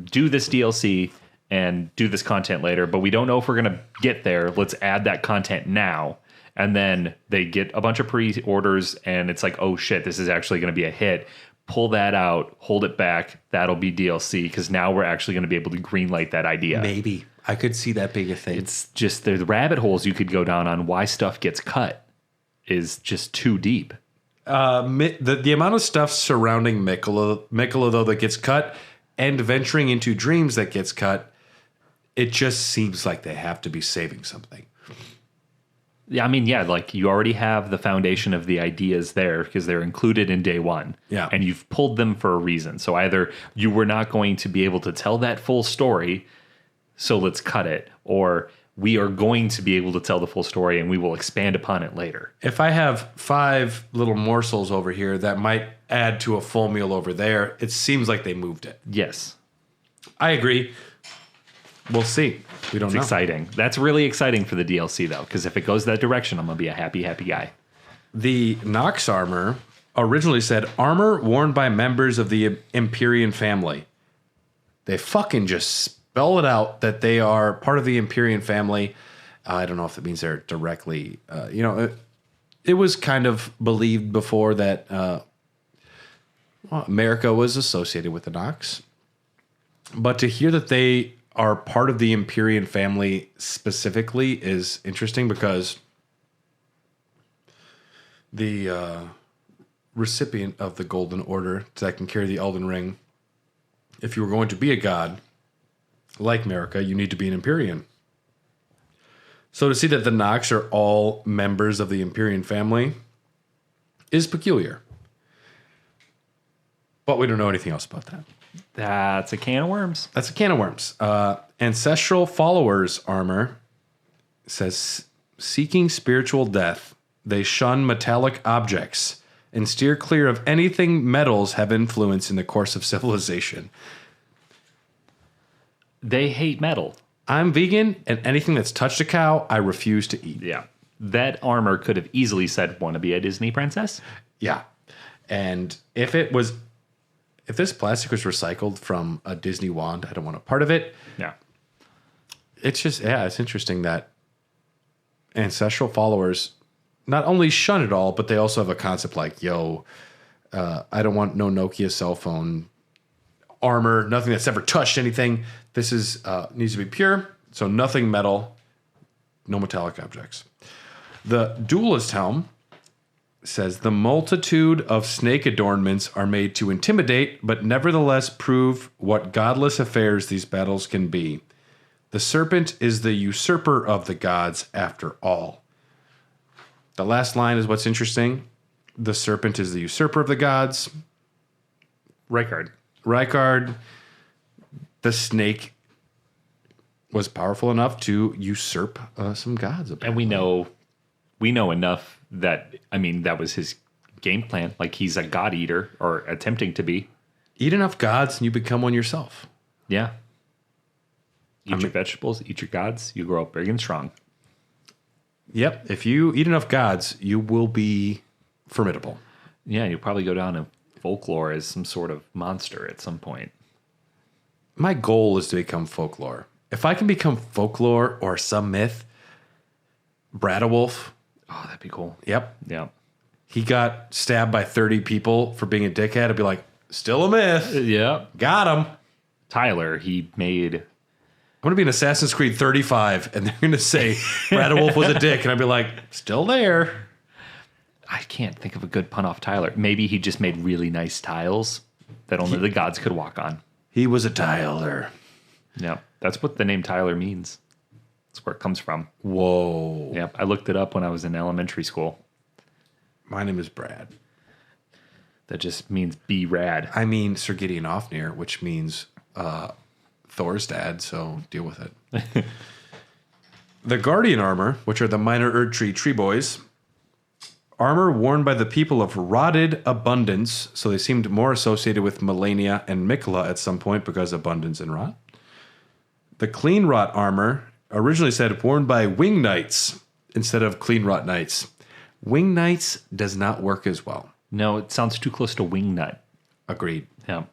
do this DLC and do this content later, but we don't know if we're going to get there. Let's add that content now. And then they get a bunch of pre-orders and it's like, oh shit, this is actually going to be a hit. Pull that out, hold it back. That'll be DLC because now we're actually going to be able to greenlight that idea. Maybe. I could see that being a thing. It's just the rabbit holes you could go down on why stuff gets cut is just too deep. The amount of stuff surrounding Mikola, though, that gets cut and venturing into dreams that gets cut, it just seems like they have to be saving something. Yeah, I mean, yeah, like you already have the foundation of the ideas there because they're included in day one. Yeah. And you've pulled them for a reason. So either you were not going to be able to tell that full story, so let's cut it, or we are going to be able to tell the full story and we will expand upon it later. If I have 5 little morsels over here that might add to a full meal over there, it seems like they moved it. Yes. I agree. We'll see. We don't know. It's exciting. That's really exciting for the DLC, though, because if it goes that direction, I'm going to be a happy, happy guy. The Nox armor originally said armor worn by members of the Empyrean family. They fucking just spell it out that they are part of the Empyrean family. I don't know if it means they're directly, it was kind of believed before that America was associated with the Nox. But to hear that they are part of the Empyrean family specifically is interesting because the recipient of the Golden Order that can carry the Elden Ring, if you were going to be a god like America, you need to be an Empyrean. So to see that the Nox are all members of the Empyrean family is peculiar. But we don't know anything else about that. That's a can of worms. That's a can of worms. Ancestral Followers armor says, seeking spiritual death, they shun metallic objects and steer clear of anything metals have influence in the course of civilization. They hate metal. I'm vegan, and anything that's touched a cow, I refuse to eat. Yeah. That armor could have easily said, "Want to be a Disney princess?" Yeah. And if this plastic was recycled from a Disney wand, I don't want a part of it. Yeah. It's interesting that Ancestral Followers not only shun it all, but they also have a concept like, I don't want no Nokia cell phone armor, nothing that's ever touched anything. This is needs to be pure, so nothing metal, no metallic objects. The Duelist Helm says, the multitude of snake adornments are made to intimidate, but nevertheless prove what godless affairs these battles can be. The serpent is the usurper of the gods after all. The last line is what's interesting. The serpent is the usurper of the gods. Rykard, the snake, was powerful enough to usurp some gods. Apparently. And we know enough that, that was his game plan. Like, he's a god eater, or attempting to be. Eat enough gods and you become one yourself. Yeah. Eat your vegetables, eat your gods, you grow up big and strong. Yep. If you eat enough gods, you will be formidable. Yeah, you'll probably go down in folklore as some sort of monster at some point. My goal is to become folklore. If I can become folklore or some myth, Bradawulf. Oh, that'd be cool. Yep. Yeah. He got stabbed by 30 people for being a dickhead. I'd be like, still a myth. Yeah. Got him. Tyler, he made... I'm going to be in Assassin's Creed 35, and they're going to say Bradawulf was a dick, and I'd be like, still there. I can't think of a good pun off Tyler. Maybe he just made really nice tiles that only the gods could walk on. He was a tiler. Yeah, that's what the name Tyler means. That's where it comes from. Whoa. Yeah, I looked it up when I was in elementary school. My name is Brad. That just means be rad. I mean Sir Gideon Ofnir, which means Thor's dad, so deal with it. The Guardian armor, which are the minor Erdtree tree boys, armor worn by the people of Rotted Abundance, so they seemed more associated with Melania and Mikla at some point because abundance and rot. The Clean Rot armor originally said worn by Wing Knights instead of Clean Rot Knights. Wing Knights does not work as well. No, it sounds too close to Wingnut. Agreed. Yeah.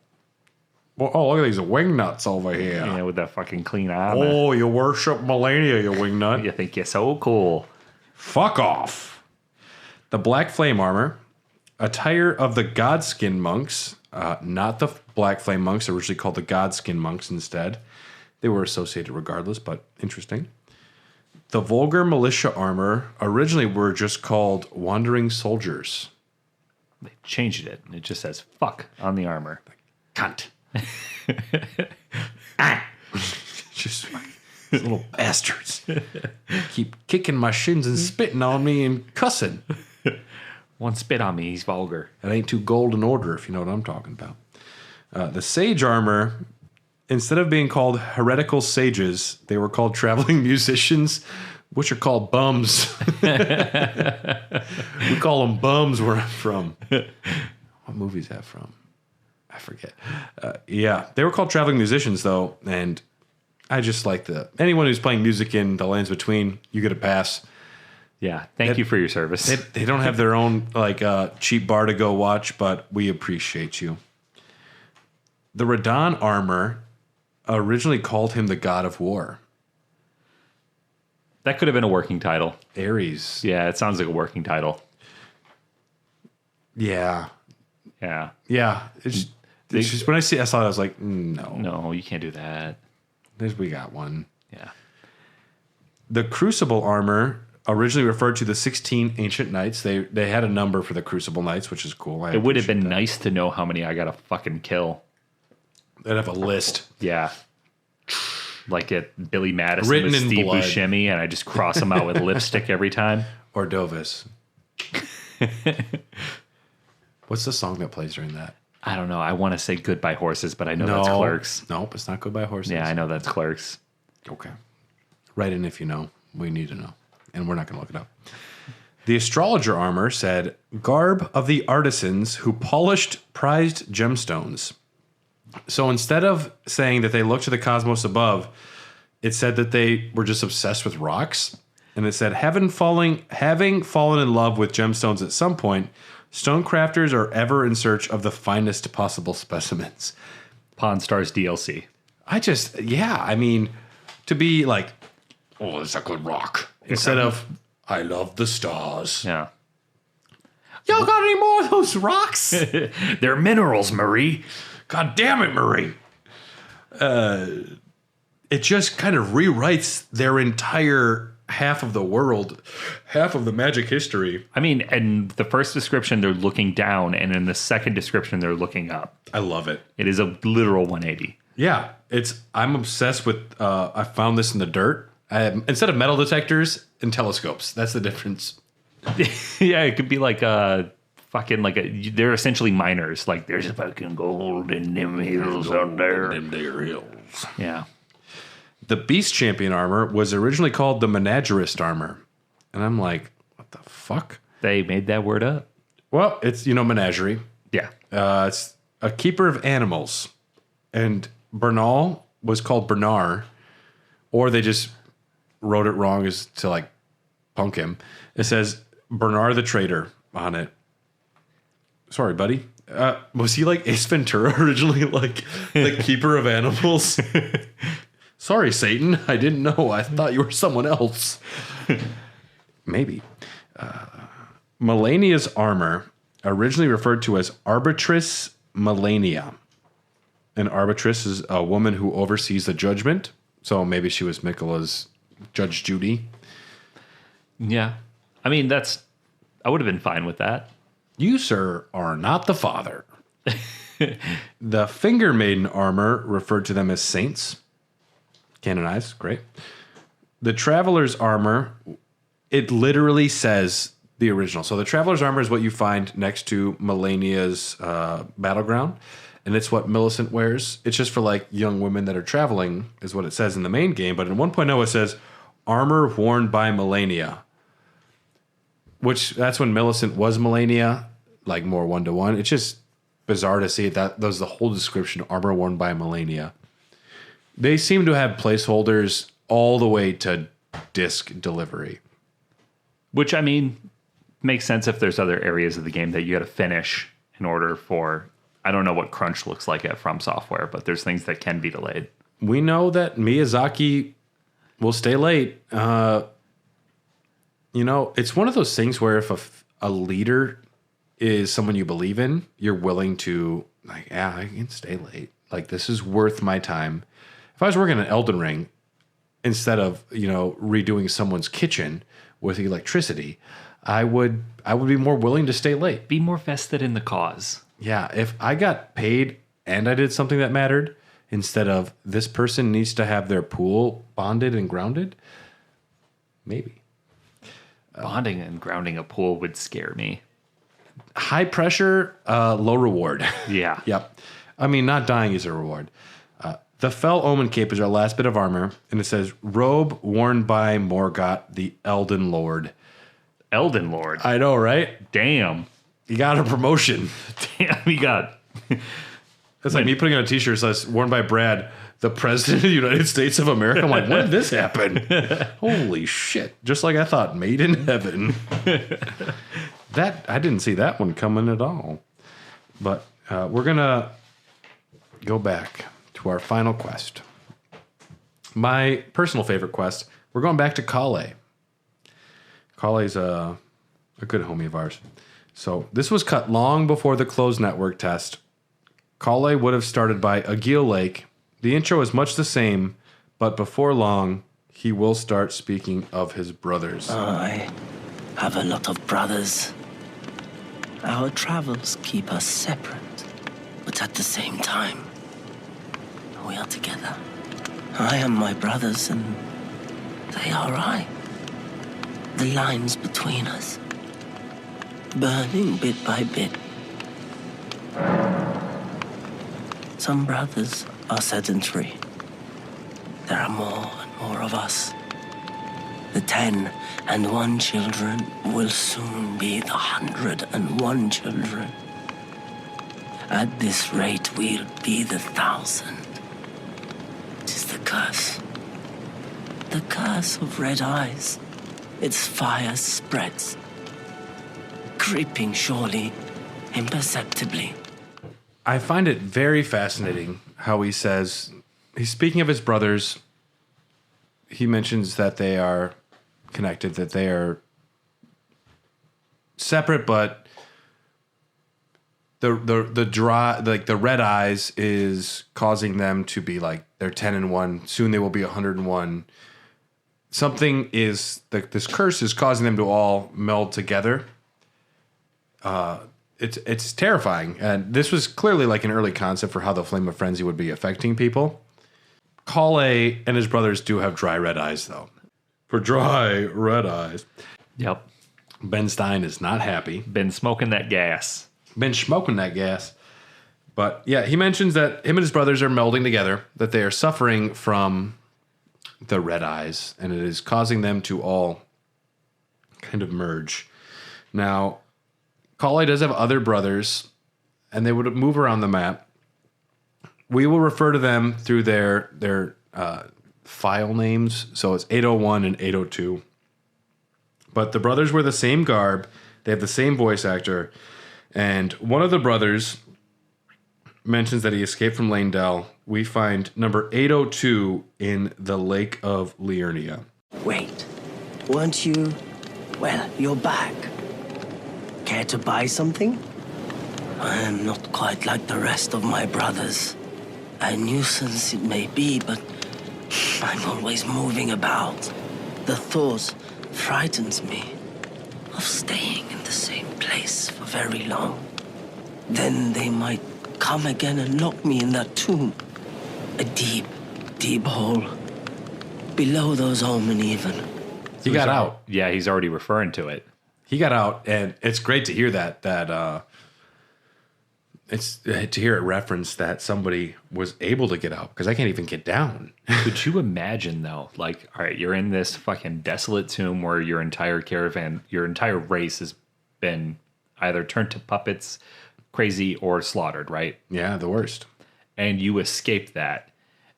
Well, oh, look at these wing nuts over here. Yeah, with that fucking clean armor. Oh, you worship Melania, you wing nut. You think you're so cool. Fuck off. The Black Flame armor, attire of the Godskin monks, not the Black Flame monks, originally called the Godskin monks instead. They were associated regardless, but interesting. The Vulgar Militia armor originally were just called Wandering Soldiers. They changed it, and it just says fuck on the armor. Cunt. Just these little bastards. Keep kicking my shins and spitting on me and cussing. One spit on me, he's vulgar. It ain't too golden order, if you know what I'm talking about. The Sage armor, instead of being called heretical sages, they were called traveling musicians, which are called bums. We call them bums where I'm from. What movie is that from? I forget. Yeah, they were called traveling musicians, though, and I just like anyone who's playing music in the lands between, you get a pass. Yeah, thank you for your service. They don't have their own cheap bar to go watch, but we appreciate you. The Radon armor originally called him the God of War. That could have been a working title. Ares. Yeah, it sounds like a working title. Yeah. Yeah. Yeah. It's just when I saw it, I was like, no. No, you can't do that. We got one. Yeah. The Crucible armor originally referred to the 16 ancient knights. They had a number for the Crucible knights, which is cool. It would have been nice to know how many I got to fucking kill. They'd have a list. Yeah. Like at Billy Madison Written with in Steve blood. Buscemi, and I just cross them out with lipstick every time. Or Dovis. What's the song that plays during that? I don't know. I want to say Goodbye Horses, but I know that's Clerks. Nope, it's not Goodbye Horses. Yeah, I know that's Clerks. Okay. Write in if you know. We need to know. And we're not going to look it up. The astrologer armor said, garb of the artisans who polished prized gemstones. So instead of saying that they looked to the cosmos above, it said that they were just obsessed with rocks. And it said, having fallen in love with gemstones at some point, stone crafters are ever in search of the finest possible specimens. Pawn Stars DLC. I mean, to be like, oh, it's a good rock. Instead of, I love the stars. Yeah. Y'all got any more of those rocks? They're minerals, Marie. God damn it, Marie. It just kind of rewrites their entire half of the world, half of the magic history. I mean, in the first description, they're looking down, and in the second description, they're looking up. I love it. It is a literal 180. Yeah, I'm obsessed with, I found this in the dirt. Instead of metal detectors and telescopes. That's the difference. Yeah, it could be like they're essentially miners. Like, there's fucking gold in them hills out there. In their hills. Yeah. The Beast Champion armor was originally called the Menagerist armor. And I'm like, what the fuck? They made that word up. Well, it's, menagerie. Yeah. It's a keeper of animals. And Bernal was called Bernard. Or they just wrote it wrong as to, like, punk him. It says Bernard the Traitor on it. Sorry, buddy. Was he like Ace Ventura originally, like the keeper of animals? Sorry, Satan. I didn't know. I thought you were someone else. Maybe. Melania's armor, originally referred to as Arbitress Melania. An arbitress is a woman who oversees the judgment. So maybe she was Mikkela's Judge Judy. Yeah. I mean, I would have been fine with that. You, sir, are not the father. The Finger Maiden armor referred to them as saints. Canonized, great. The Traveler's armor, it literally says the original. So the Traveler's armor is what you find next to Melania's battleground. And it's what Millicent wears. It's just for like young women that are traveling, is what it says in the main game. But in 1.0, it says armor worn by Melania. Which, that's when Millicent was Melania, like more one-to-one. It's just bizarre to see that was the whole description, armor worn by Melania. They seem to have placeholders all the way to disc delivery. Which, I mean, makes sense if there's other areas of the game that you got to finish in order for... I don't know what crunch looks like at From Software, but there's things that can be delayed. We know that Miyazaki will stay late. It's one of those things where if a leader is someone you believe in, you're willing to, like, yeah, I can stay late. Like, this is worth my time. If I was working on Elden Ring, instead of, redoing someone's kitchen with electricity, I would be more willing to stay late. Be more vested in the cause. Yeah, if I got paid and I did something that mattered, instead of this person needs to have their pool bonded and grounded, maybe. Bonding and grounding a pool would scare me. High pressure, low reward. Yeah. Yep. I mean, not dying is a reward. The Fell Omen Cape is our last bit of armor, and it says, robe worn by Morgott, the Elden Lord. Elden Lord? I know, right? Damn. You got a promotion. Damn, you got... It's like me putting on a t-shirt that says, worn by Brad, the President of the United States of America. I'm like, when did this happen? Holy shit. Just like I thought, made in heaven. I didn't see that one coming at all. But we're going to go back to our final quest. My personal favorite quest, we're going back to Kale. Kale's a good homie of ours. So this was cut long before the closed network test. Kale would have started by Agil Lake. The intro is much the same, but before long, he will start speaking of his brothers. I have a lot of brothers. Our travels keep us separate, but at the same time, we are together. I am my brothers, and they are I. The lines between us, burning bit by bit. Some brothers are sedentary. There are more and more of us. The 10-1 children will soon be the 101 children. At this rate, we'll be the 1,000. It is the curse. The curse of red eyes. Its fire spreads, creeping surely, imperceptibly. I find it very fascinating how he says, he's speaking of his brothers. He mentions that they are connected, that they are separate, but the dry, like the red eyes is causing them to be like, they're 10-1. Soon they will be 101. Something is, this curse is causing them to all meld together. It's terrifying. And this was clearly like an early concept for how the Flame of Frenzy would be affecting people. Kale and his brothers do have dry red eyes, though. For dry red eyes. Yep. Ben Stein is not happy. Been smoking that gas. Been smoking that gas. But yeah, he mentions that him and his brothers are melding together, that they are suffering from the red eyes, and it is causing them to all kind of merge. Now, Kale does have other brothers, and they would move around the map. We will refer to them through their file names, so it's 801 and 802. But the brothers wear the same garb, they have the same voice actor, and one of the brothers mentions that he escaped from Lanedell. We find number 802 in the Lake of Liurnia. Wait, weren't you? Well, you're back. Care to buy something? I am not quite like the rest of my brothers. A nuisance it may be, but I'm always moving about. The thought frightens me of staying in the same place for very long. Then they might come again and lock me in that tomb. A deep, deep hole. Below those omen even. He got out. Yeah, he's already referring to it. He got out, and it's great to hear that it's to hear it referenced that somebody was able to get out, because I can't even get down. Could you imagine, though? Like, all right, you're in this fucking desolate tomb where your entire caravan, your entire race has been either turned to puppets, crazy, or slaughtered, right? Yeah, the worst. And you escape that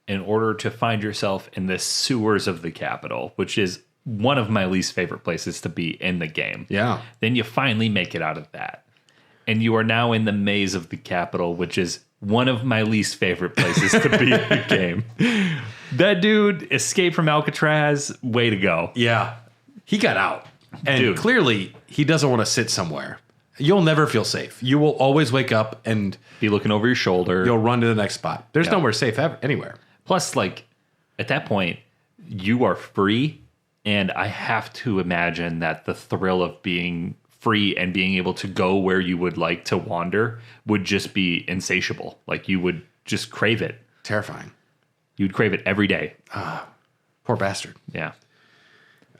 in order to find yourself in the sewers of the capital, which is one of my least favorite places to be in the game. Yeah. Then you finally make it out of that. And you are now in the maze of the capital, which is one of my least favorite places to be in the game. That dude escaped from Alcatraz. Way to go. Yeah. He got out. And Dude. clearly, he doesn't want to sit somewhere. You'll never feel safe. You will always wake up and Be looking over your shoulder. you'll run to the next spot. There's nowhere safe anywhere. Plus, like, at that point, you are free. And I have to imagine that the thrill of being free and being able to go where you would like to wander would just be insatiable. Like, you would just crave it. Terrifying. You'd crave it every day. Poor bastard. Yeah.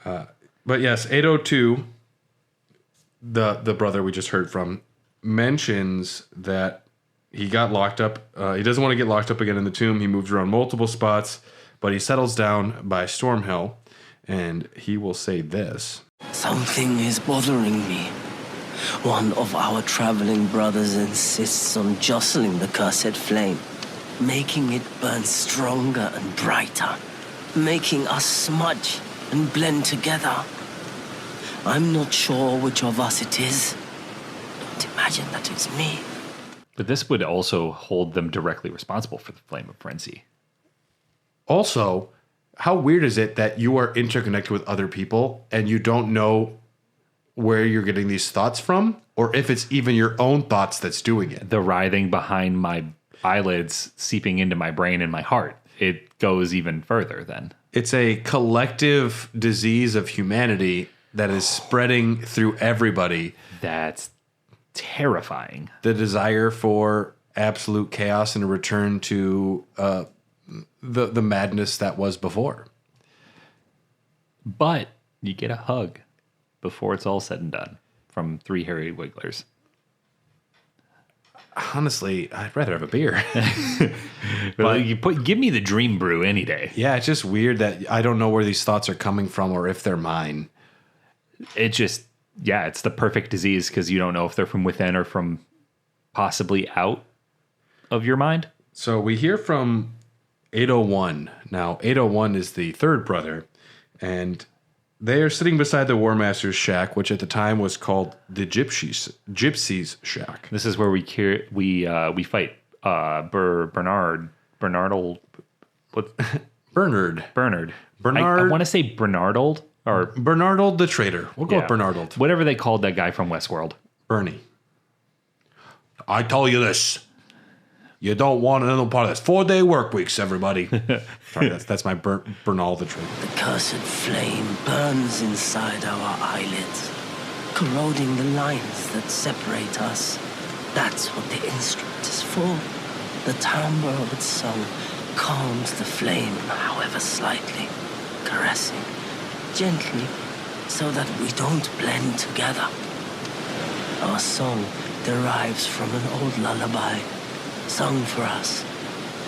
But yes, 802, the brother we just heard from, mentions that he got locked up. He doesn't want to get locked up again in the tomb. He moved around multiple spots, but he settles down by Stormhill, and he will say this. Something is bothering me. One of our traveling brothers insists on jostling the cursed flame, making it burn stronger and brighter, making us smudge and blend together. I'm not sure which of us it is. Don't imagine that it's me. But this would also hold them directly responsible for the Flame of Frenzy. Also, how weird is it that you are interconnected with other people and you don't know where you're getting these thoughts from, or if it's even your own thoughts that's doing it? The writhing behind my eyelids seeping into my brain and my heart. It goes even further then. It's a collective disease of humanity that is spreading through everybody. That's terrifying. The desire for absolute chaos and a return to the madness that was before. But you get a hug before it's all said and done from 3 hairy wigglers. Honestly, I'd rather have a beer. But give me the dream brew any day. Yeah, it's just weird that I don't know where these thoughts are coming from or if they're mine. It just, it's the perfect disease because you don't know if they're from within or from possibly out of your mind. So we hear from 801. Now, 801 is the third brother, and they are sitting beside the War Master's shack, which at the time was called the Gypsies' shack. This is where we fight Bernard. What? Bernard. I want to say Bernardold or Bernardold the traitor. We'll go with Bernardold. Whatever they called that guy from Westworld. Bernie. I tell you this. You don't want another part of this. 4-day work weeks, everybody. Sorry, that's my Bernal the traitor. The cursed flame burns inside our eyelids, corroding the lines that separate us. That's what the instrument is for. The timbre of its song calms the flame, however slightly, caressing, gently, so that we don't blend together. Our song derives from an old lullaby, sung for us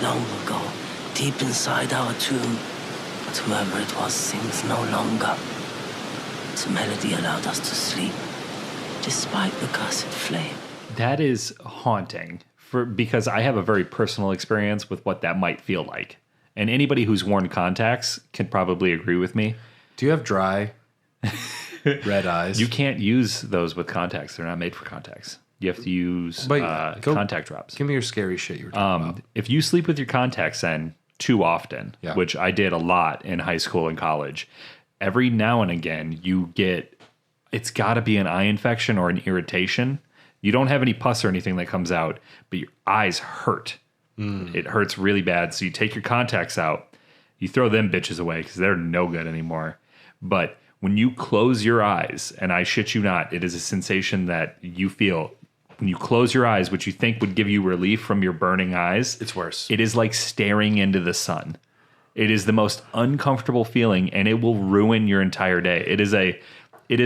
long ago, deep inside our tomb. But whoever it was sings no longer. Its melody allowed us to sleep, despite the cursed flame. That is haunting because I have a very personal experience with what that might feel like. And anybody who's worn contacts can probably agree with me. Do you have dry red eyes? You can't use those with contacts. They're not made for contacts. You have to use contact drops. Give me your scary shit you were talking about. If you sleep with your contacts in too often, which I did a lot in high school and college, every now and again it's got to be an eye infection or an irritation. You don't have any pus or anything that comes out, but your eyes hurt. It hurts really bad. So you take your contacts out, you throw them bitches away because they're no good anymore. But when you close your eyes, and I shit you not, it is a sensation that you feel when you close your eyes, which you think would give you relief from your burning eyes. It's worse. It is like staring into the sun. It is the most uncomfortable feeling, and it will ruin your entire day. It is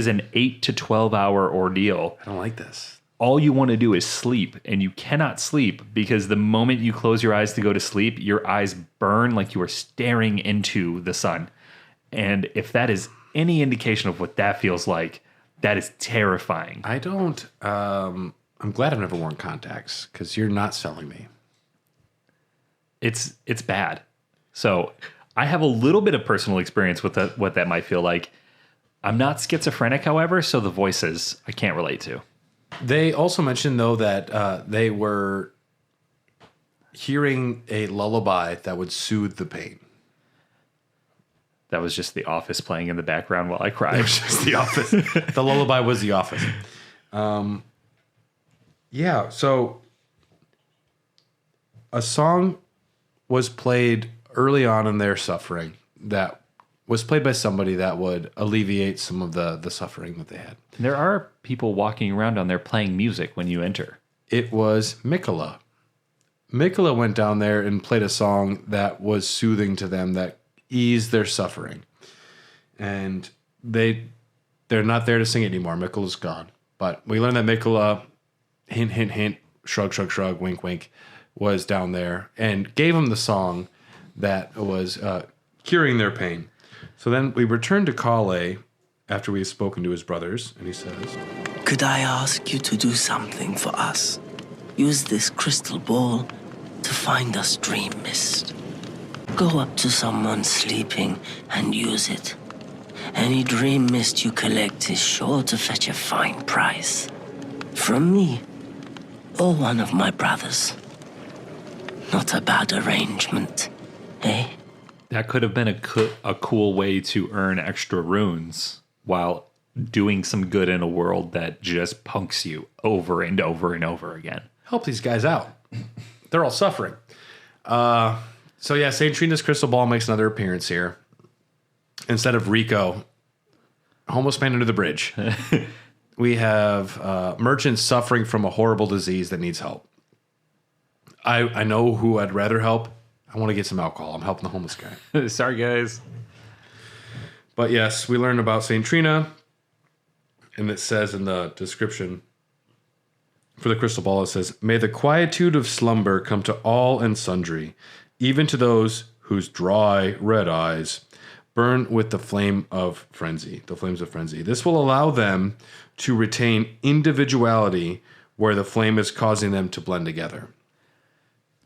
an 8 to 12 hour ordeal. I don't like this. All you want to do is sleep, and you cannot sleep because the moment you close your eyes to go to sleep, your eyes burn like you are staring into the sun. And if that is any indication of what that feels like, that is terrifying. I don't... I'm glad I've never worn contacts because you're not selling me. It's bad. So I have a little bit of personal experience with what that might feel like. I'm not schizophrenic, however, so the voices I can't relate to. They also mentioned, though, that they were hearing a lullaby that would soothe the pain. That was just The Office playing in the background while I cried. It was just The Office. The lullaby was The Office. Yeah, so a song was played early on in their suffering that was played by somebody that would alleviate some of the suffering that they had. There are people walking around down there playing music when you enter. It was Mikola. Mikola went down there and played a song that was soothing to them, that eased their suffering. And they're not there to sing it anymore. Mikola's gone. But we learned that Mikola... hint, hint, hint, shrug, shrug, shrug, wink, wink, was down there and gave them the song that was curing their pain. So then we returned to Kale after we had spoken to his brothers, and he says, Could I ask you to do something for us? Use this crystal ball to find us dream mist. Go up to someone sleeping and use it. Any dream mist you collect is sure to fetch a fine price. From me, or one of my brothers. Not a bad arrangement, eh? That could have been a cool way to earn extra runes while doing some good in a world that just punks you over and over and over again. Help these guys out. They're all suffering. So yeah, St. Trina's crystal ball makes another appearance here. Instead of Rico, homeless man under the bridge. We have merchants suffering from a horrible disease that needs help. I know who I'd rather help. I want to get some alcohol. I'm helping the homeless guy. Sorry, guys. But yes, we learned about St. Trina, and it says in the description for the crystal ball, it says, "May the quietude of slumber come to all and sundry, even to those whose dry red eyes burn with the flame of frenzy." The flames of frenzy. This will allow them to retain individuality where the flame is causing them to blend together.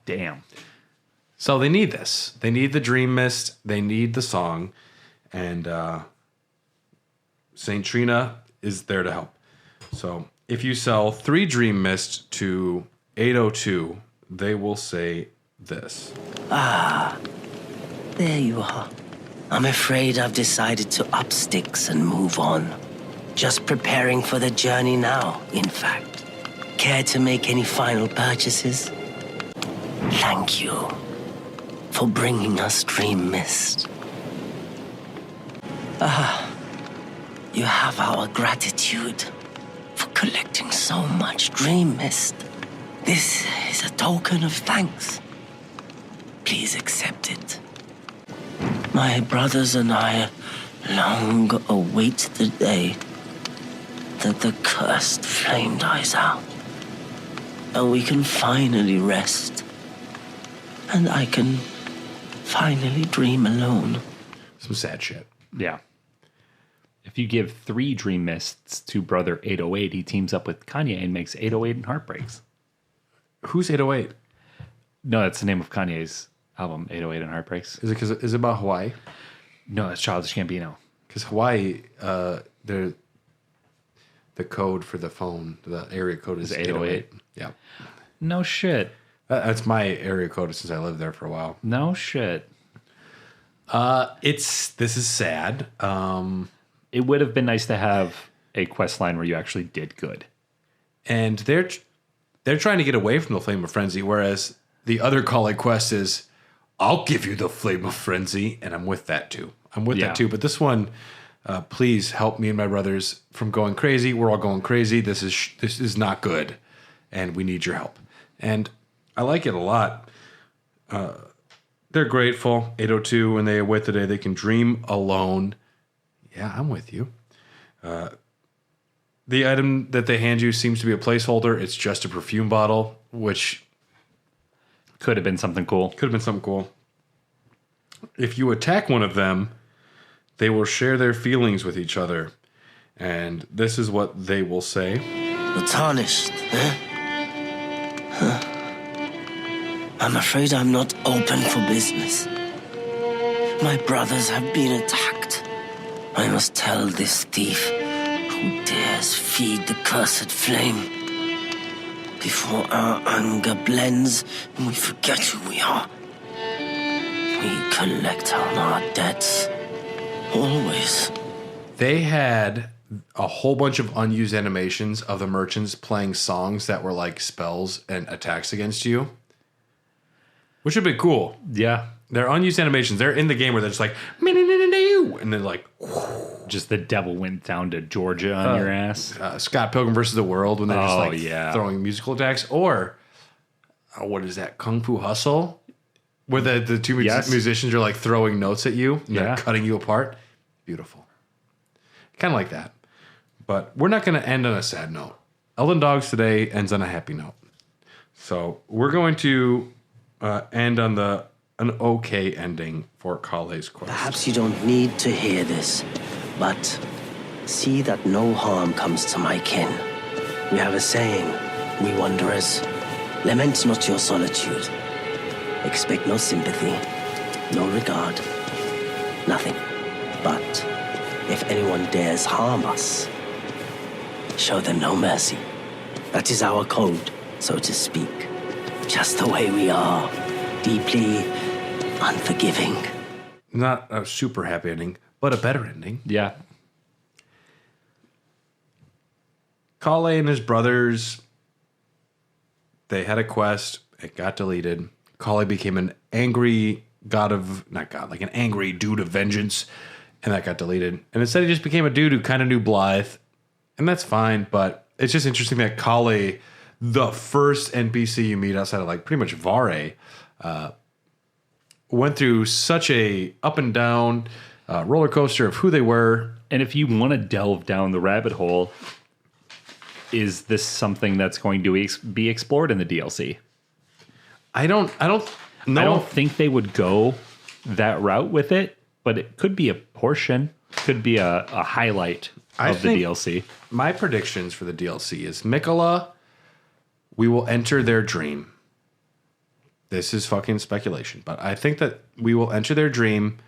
Damn. So they need this. They need the dream mist. They need the song. And St. Trina is there to help. So if you sell 3 dream mist to 802, they will say this. There you are. I'm afraid I've decided to up sticks and move on. Just preparing for the journey now, in fact. Care to make any final purchases? Thank you for bringing us Dream Mist. You have our gratitude for collecting so much Dream Mist. This is a token of thanks. Please accept it. My brothers and I long await the day that the cursed flame dies out, and we can finally rest, and I can finally dream alone. Some sad shit. Yeah. If you give 3 dream mists to brother 808, he teams up with Kanye and makes 808 and Heartbreaks. Who's 808? No, that's the name of Kanye's album, 808 and Heartbreaks. Is it about Hawaii? No, that's Childish Gambino. Because Hawaii, they're the code for the phone, the area code is 808. Yeah. No shit. That's my area code since I lived there for a while. No shit. This is sad. It would have been nice to have a quest line where you actually did good. And they're trying to get away from the Flame of Frenzy, whereas the other Kale quest is, I'll give you the Flame of Frenzy, and I'm with that too. But this one, please help me and my brothers from going crazy. We're all going crazy. This is not good, and we need your help. And I like it a lot. They're grateful. 802, when they await the day they can dream alone. Yeah, I'm with you. The item that they hand you seems to be a placeholder. It's just a perfume bottle, which could have been something cool. If you attack one of them, they will share their feelings with each other. And this is what they will say. The tarnished, I'm afraid I'm not open for business. My brothers have been attacked. I must tell this thief who dares feed the cursed flame before our anger blends and we forget who we are. We collect on our debts, always. They had a whole bunch of unused animations of the merchants playing songs that were like spells and attacks against you, which would be cool. Yeah. They're unused animations. They're in the game where they're just like, and then like, just the devil went down to Georgia on your ass. Scott Pilgrim versus the World when they're just like throwing musical attacks. Or what is that? Kung Fu Hustle? Where the two musicians are like throwing notes at you and they're cutting you apart. Beautiful. Kind of like that. But we're not going to end on a sad note. Elden Dogs today ends on a happy note. So we're going to end on an okay ending for Kale's quest. Perhaps you don't need to hear this, but see that no harm comes to my kin. We have a saying, we wanderers, lament not your solitude. Expect no sympathy, no regard, nothing. But if anyone dares harm us, show them no mercy. That is our code, so to speak. Just the way we are, deeply unforgiving. Not a super happy ending, but a better ending. Yeah. Kale and his brothers, they had a quest. It got deleted. Kale became an angry an angry dude of vengeance, and that got deleted. And instead, he just became a dude who kind of knew Blythe, and that's fine. But it's just interesting that Kale, the first NPC you meet outside of like pretty much Vare, went through such a up and down roller coaster of who they were. And if you want to delve down the rabbit hole, is this something that's going to be explored in the DLC? I don't know. I don't think they would go that route with it, but it could be a portion, could be a highlight of the DLC. My predictions for the DLC is Mikola, we will enter their dream. This is fucking speculation, but I think that we will enter their dream,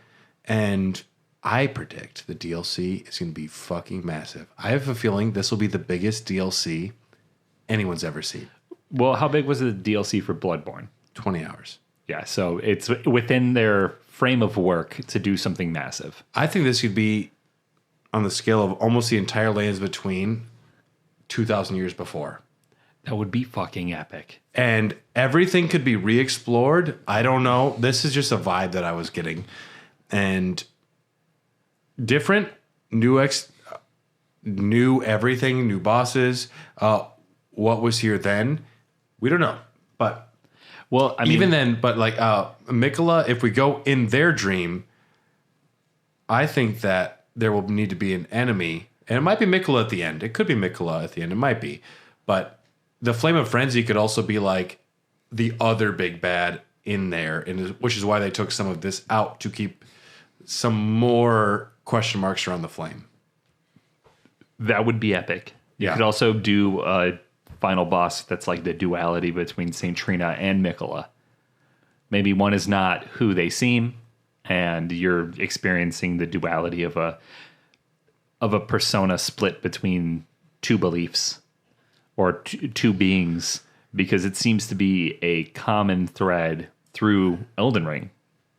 and I predict the DLC is going to be fucking massive. I have a feeling this will be the biggest DLC anyone's ever seen. Well, how big was the DLC for Bloodborne? 20 hours. Yeah, so it's within their frame of work to do something massive. I think this could be on the scale of almost the entire Lands Between 2,000 years before. That would be fucking epic. And everything could be re-explored. I don't know. This is just a vibe that I was getting. And different, new everything, new bosses. What was here then? We don't know. But well, I mean, even then, but like Mikola, if we go in their dream, I think that there will need to be an enemy. And it might be Mikola at the end. It could be Mikola at the end. It might be. But the Flame of Frenzy could also be like the other big bad in there, and which is why they took some of this out to keep some more question marks around the flame. that would be epic. You could also do a final boss that's like the duality between Saint Trina and Mikola. Maybe one is not who they seem, and you're experiencing the duality of a persona split between two beliefs or two beings, because it seems to be a common thread through Elden Ring.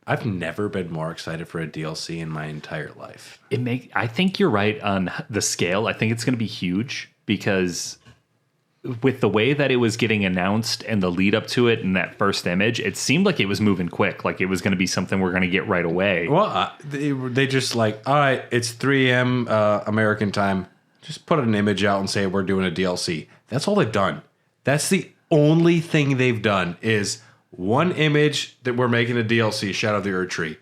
I've never been more excited for a DLC in my entire life. I think you're right on the scale. I think it's going to be huge, because with the way that it was getting announced and the lead up to it in that first image, it seemed like it was moving quick, like it was going to be something we're going to get right away. Well, they just like, all right, it's 3 a.m. American time. Just put an image out and say we're doing a DLC. That's all they've done. That's the only thing they've done is one image that we're making a DLC, Shadow of the Erd Tree.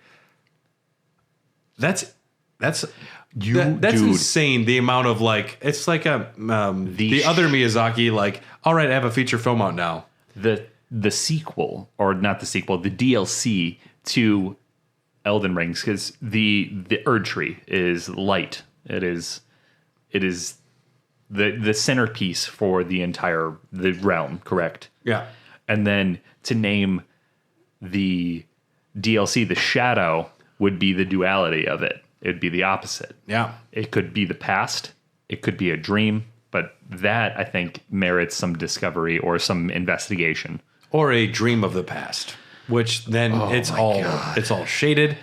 That's insane. The amount of like, it's like the other Miyazaki, like, all right, I have a feature film out now. The sequel, or not the sequel, the DLC to Elden Rings, because the Erd Tree is light. It is the centerpiece for the realm, correct? Yeah. And then to name the DLC the Shadow would be the duality of it. It'd be the opposite. Yeah. It could be the past. It could be a dream. But that, I think, merits some discovery or some investigation. Or a dream of the past, which then it's all shaded.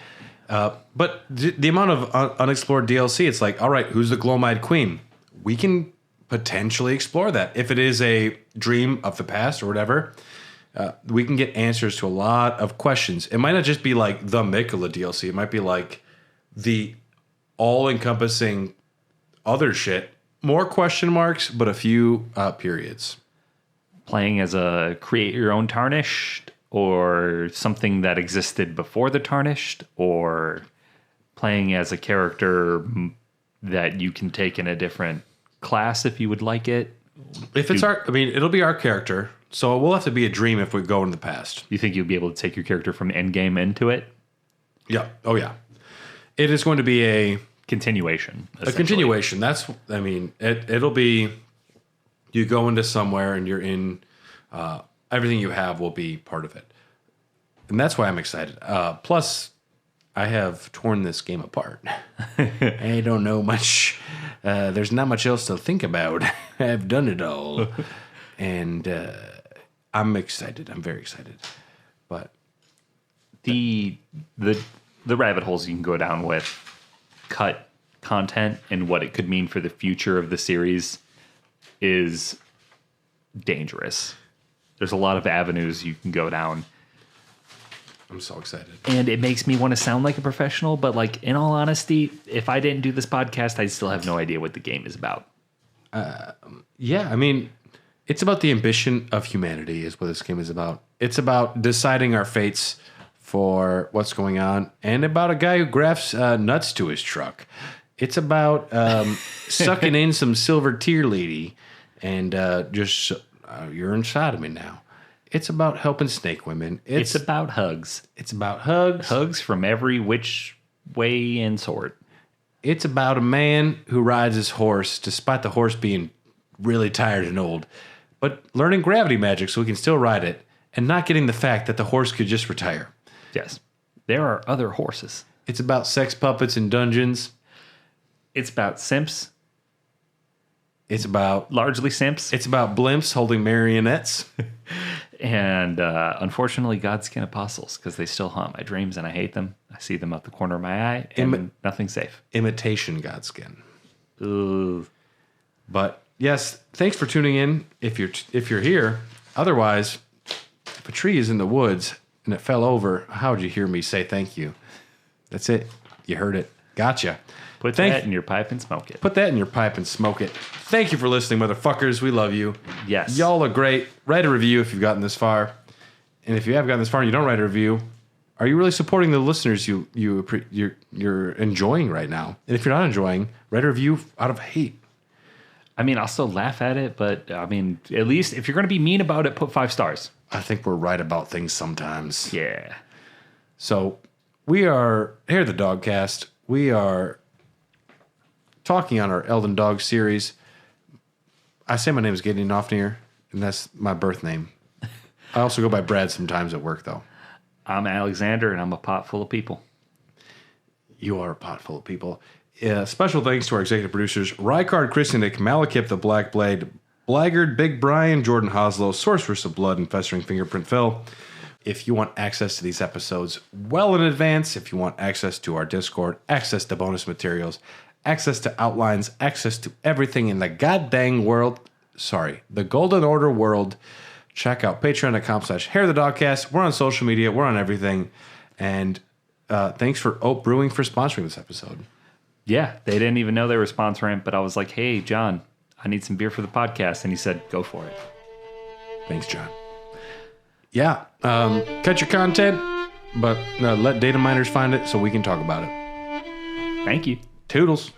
But the amount of unexplored DLC, it's like, all right, who's the Gloam-Eyed Queen? We can potentially explore that. If it is a dream of the past or whatever, we can get answers to a lot of questions. It might not just be like the Mikola DLC. It might be like the all-encompassing other shit. More question marks, but a few periods. Playing as a create your own Tarnished, or something that existed before the Tarnished, or playing as a character that you can take in a different class if you would like it. If it's it'll be our character, so it will have to be a dream if we go into the past. You think you'll be able to take your character from endgame into it? Yeah. Oh, yeah. It is going to be a continuation. A continuation. It'll be, you go into somewhere and you're in, everything you have will be part of it. And that's why I'm excited. Plus, I have torn this game apart. I don't know much. There's not much else to think about. I've done it all. And I'm excited. I'm very excited. But the the rabbit holes you can go down with cut content and what it could mean for the future of the series is dangerous. There's a lot of avenues you can go down. I'm so excited. And it makes me want to sound like a professional, but like in all honesty, if I didn't do this podcast, I'd still have no idea what the game is about. Yeah, I mean, it's about the ambition of humanity is what this game is about. It's about deciding our fates for what's going on, and about a guy who grafts nuts to his truck. It's about sucking in some silver tear lady and just you're inside of me now. It's about helping snake women. It's about hugs. It's about hugs. Hugs from every which way and sort. It's about a man who rides his horse, despite the horse being really tired and old, but learning gravity magic so he can still ride it, and not getting the fact that the horse could just retire. Yes. There are other horses. It's about sex puppets and dungeons. It's about simps. It's about Largely simps. It's about blimps holding marionettes. And unfortunately, Godskin apostles, because they still haunt my dreams and I hate them. I see them out the corner of my eye and nothing's safe. Imitation Godskin. Ooh. But yes, thanks for tuning in if you're here. Otherwise, if a tree is in the woods and it fell over, how would you hear me say thank you? That's it. You heard it. Gotcha. Put that in your pipe and smoke it. Put that in your pipe and smoke it. Thank you for listening, motherfuckers. We love you. Yes. Y'all are great. Write a review if you've gotten this far. And if you have gotten this far and you don't write a review, are you really supporting the listeners you're enjoying right now? And if you're not enjoying, write a review out of hate. I mean, I'll still laugh at it, but I mean, at least if you're going to be mean about it, put 5 stars. I think we're right about things sometimes. Yeah. So we are here at the Dogcast. We are talking on our Elden Dogs series. I say my name is Gideon Ofnir, and that's my birth name. I also go by Brad sometimes at work, though. I'm Alexander, and I'm a pot full of people. You are a pot full of people. Special thanks to our executive producers, Rykard Kristinik, Malekith the Black Blade, Blaggard, Big Brian, Jordan Hoslow, Sorceress of Blood, and Festering Fingerprint Phil. If you want access to these episodes well in advance, if you want access to our Discord, access to bonus materials, access to outlines, access to everything in the goddamn world, the Golden Order world, check out patreon.com/Hair the Dogcast. We're on social media. We're on everything. And thanks for Oak Brewing for sponsoring this episode. Yeah, they didn't even know they were sponsoring, but I was like, hey, John, I need some beer for the podcast. And he said, go for it. Thanks, John. Yeah, cut your content, but let data miners find it so we can talk about it. Thank you. Toodles.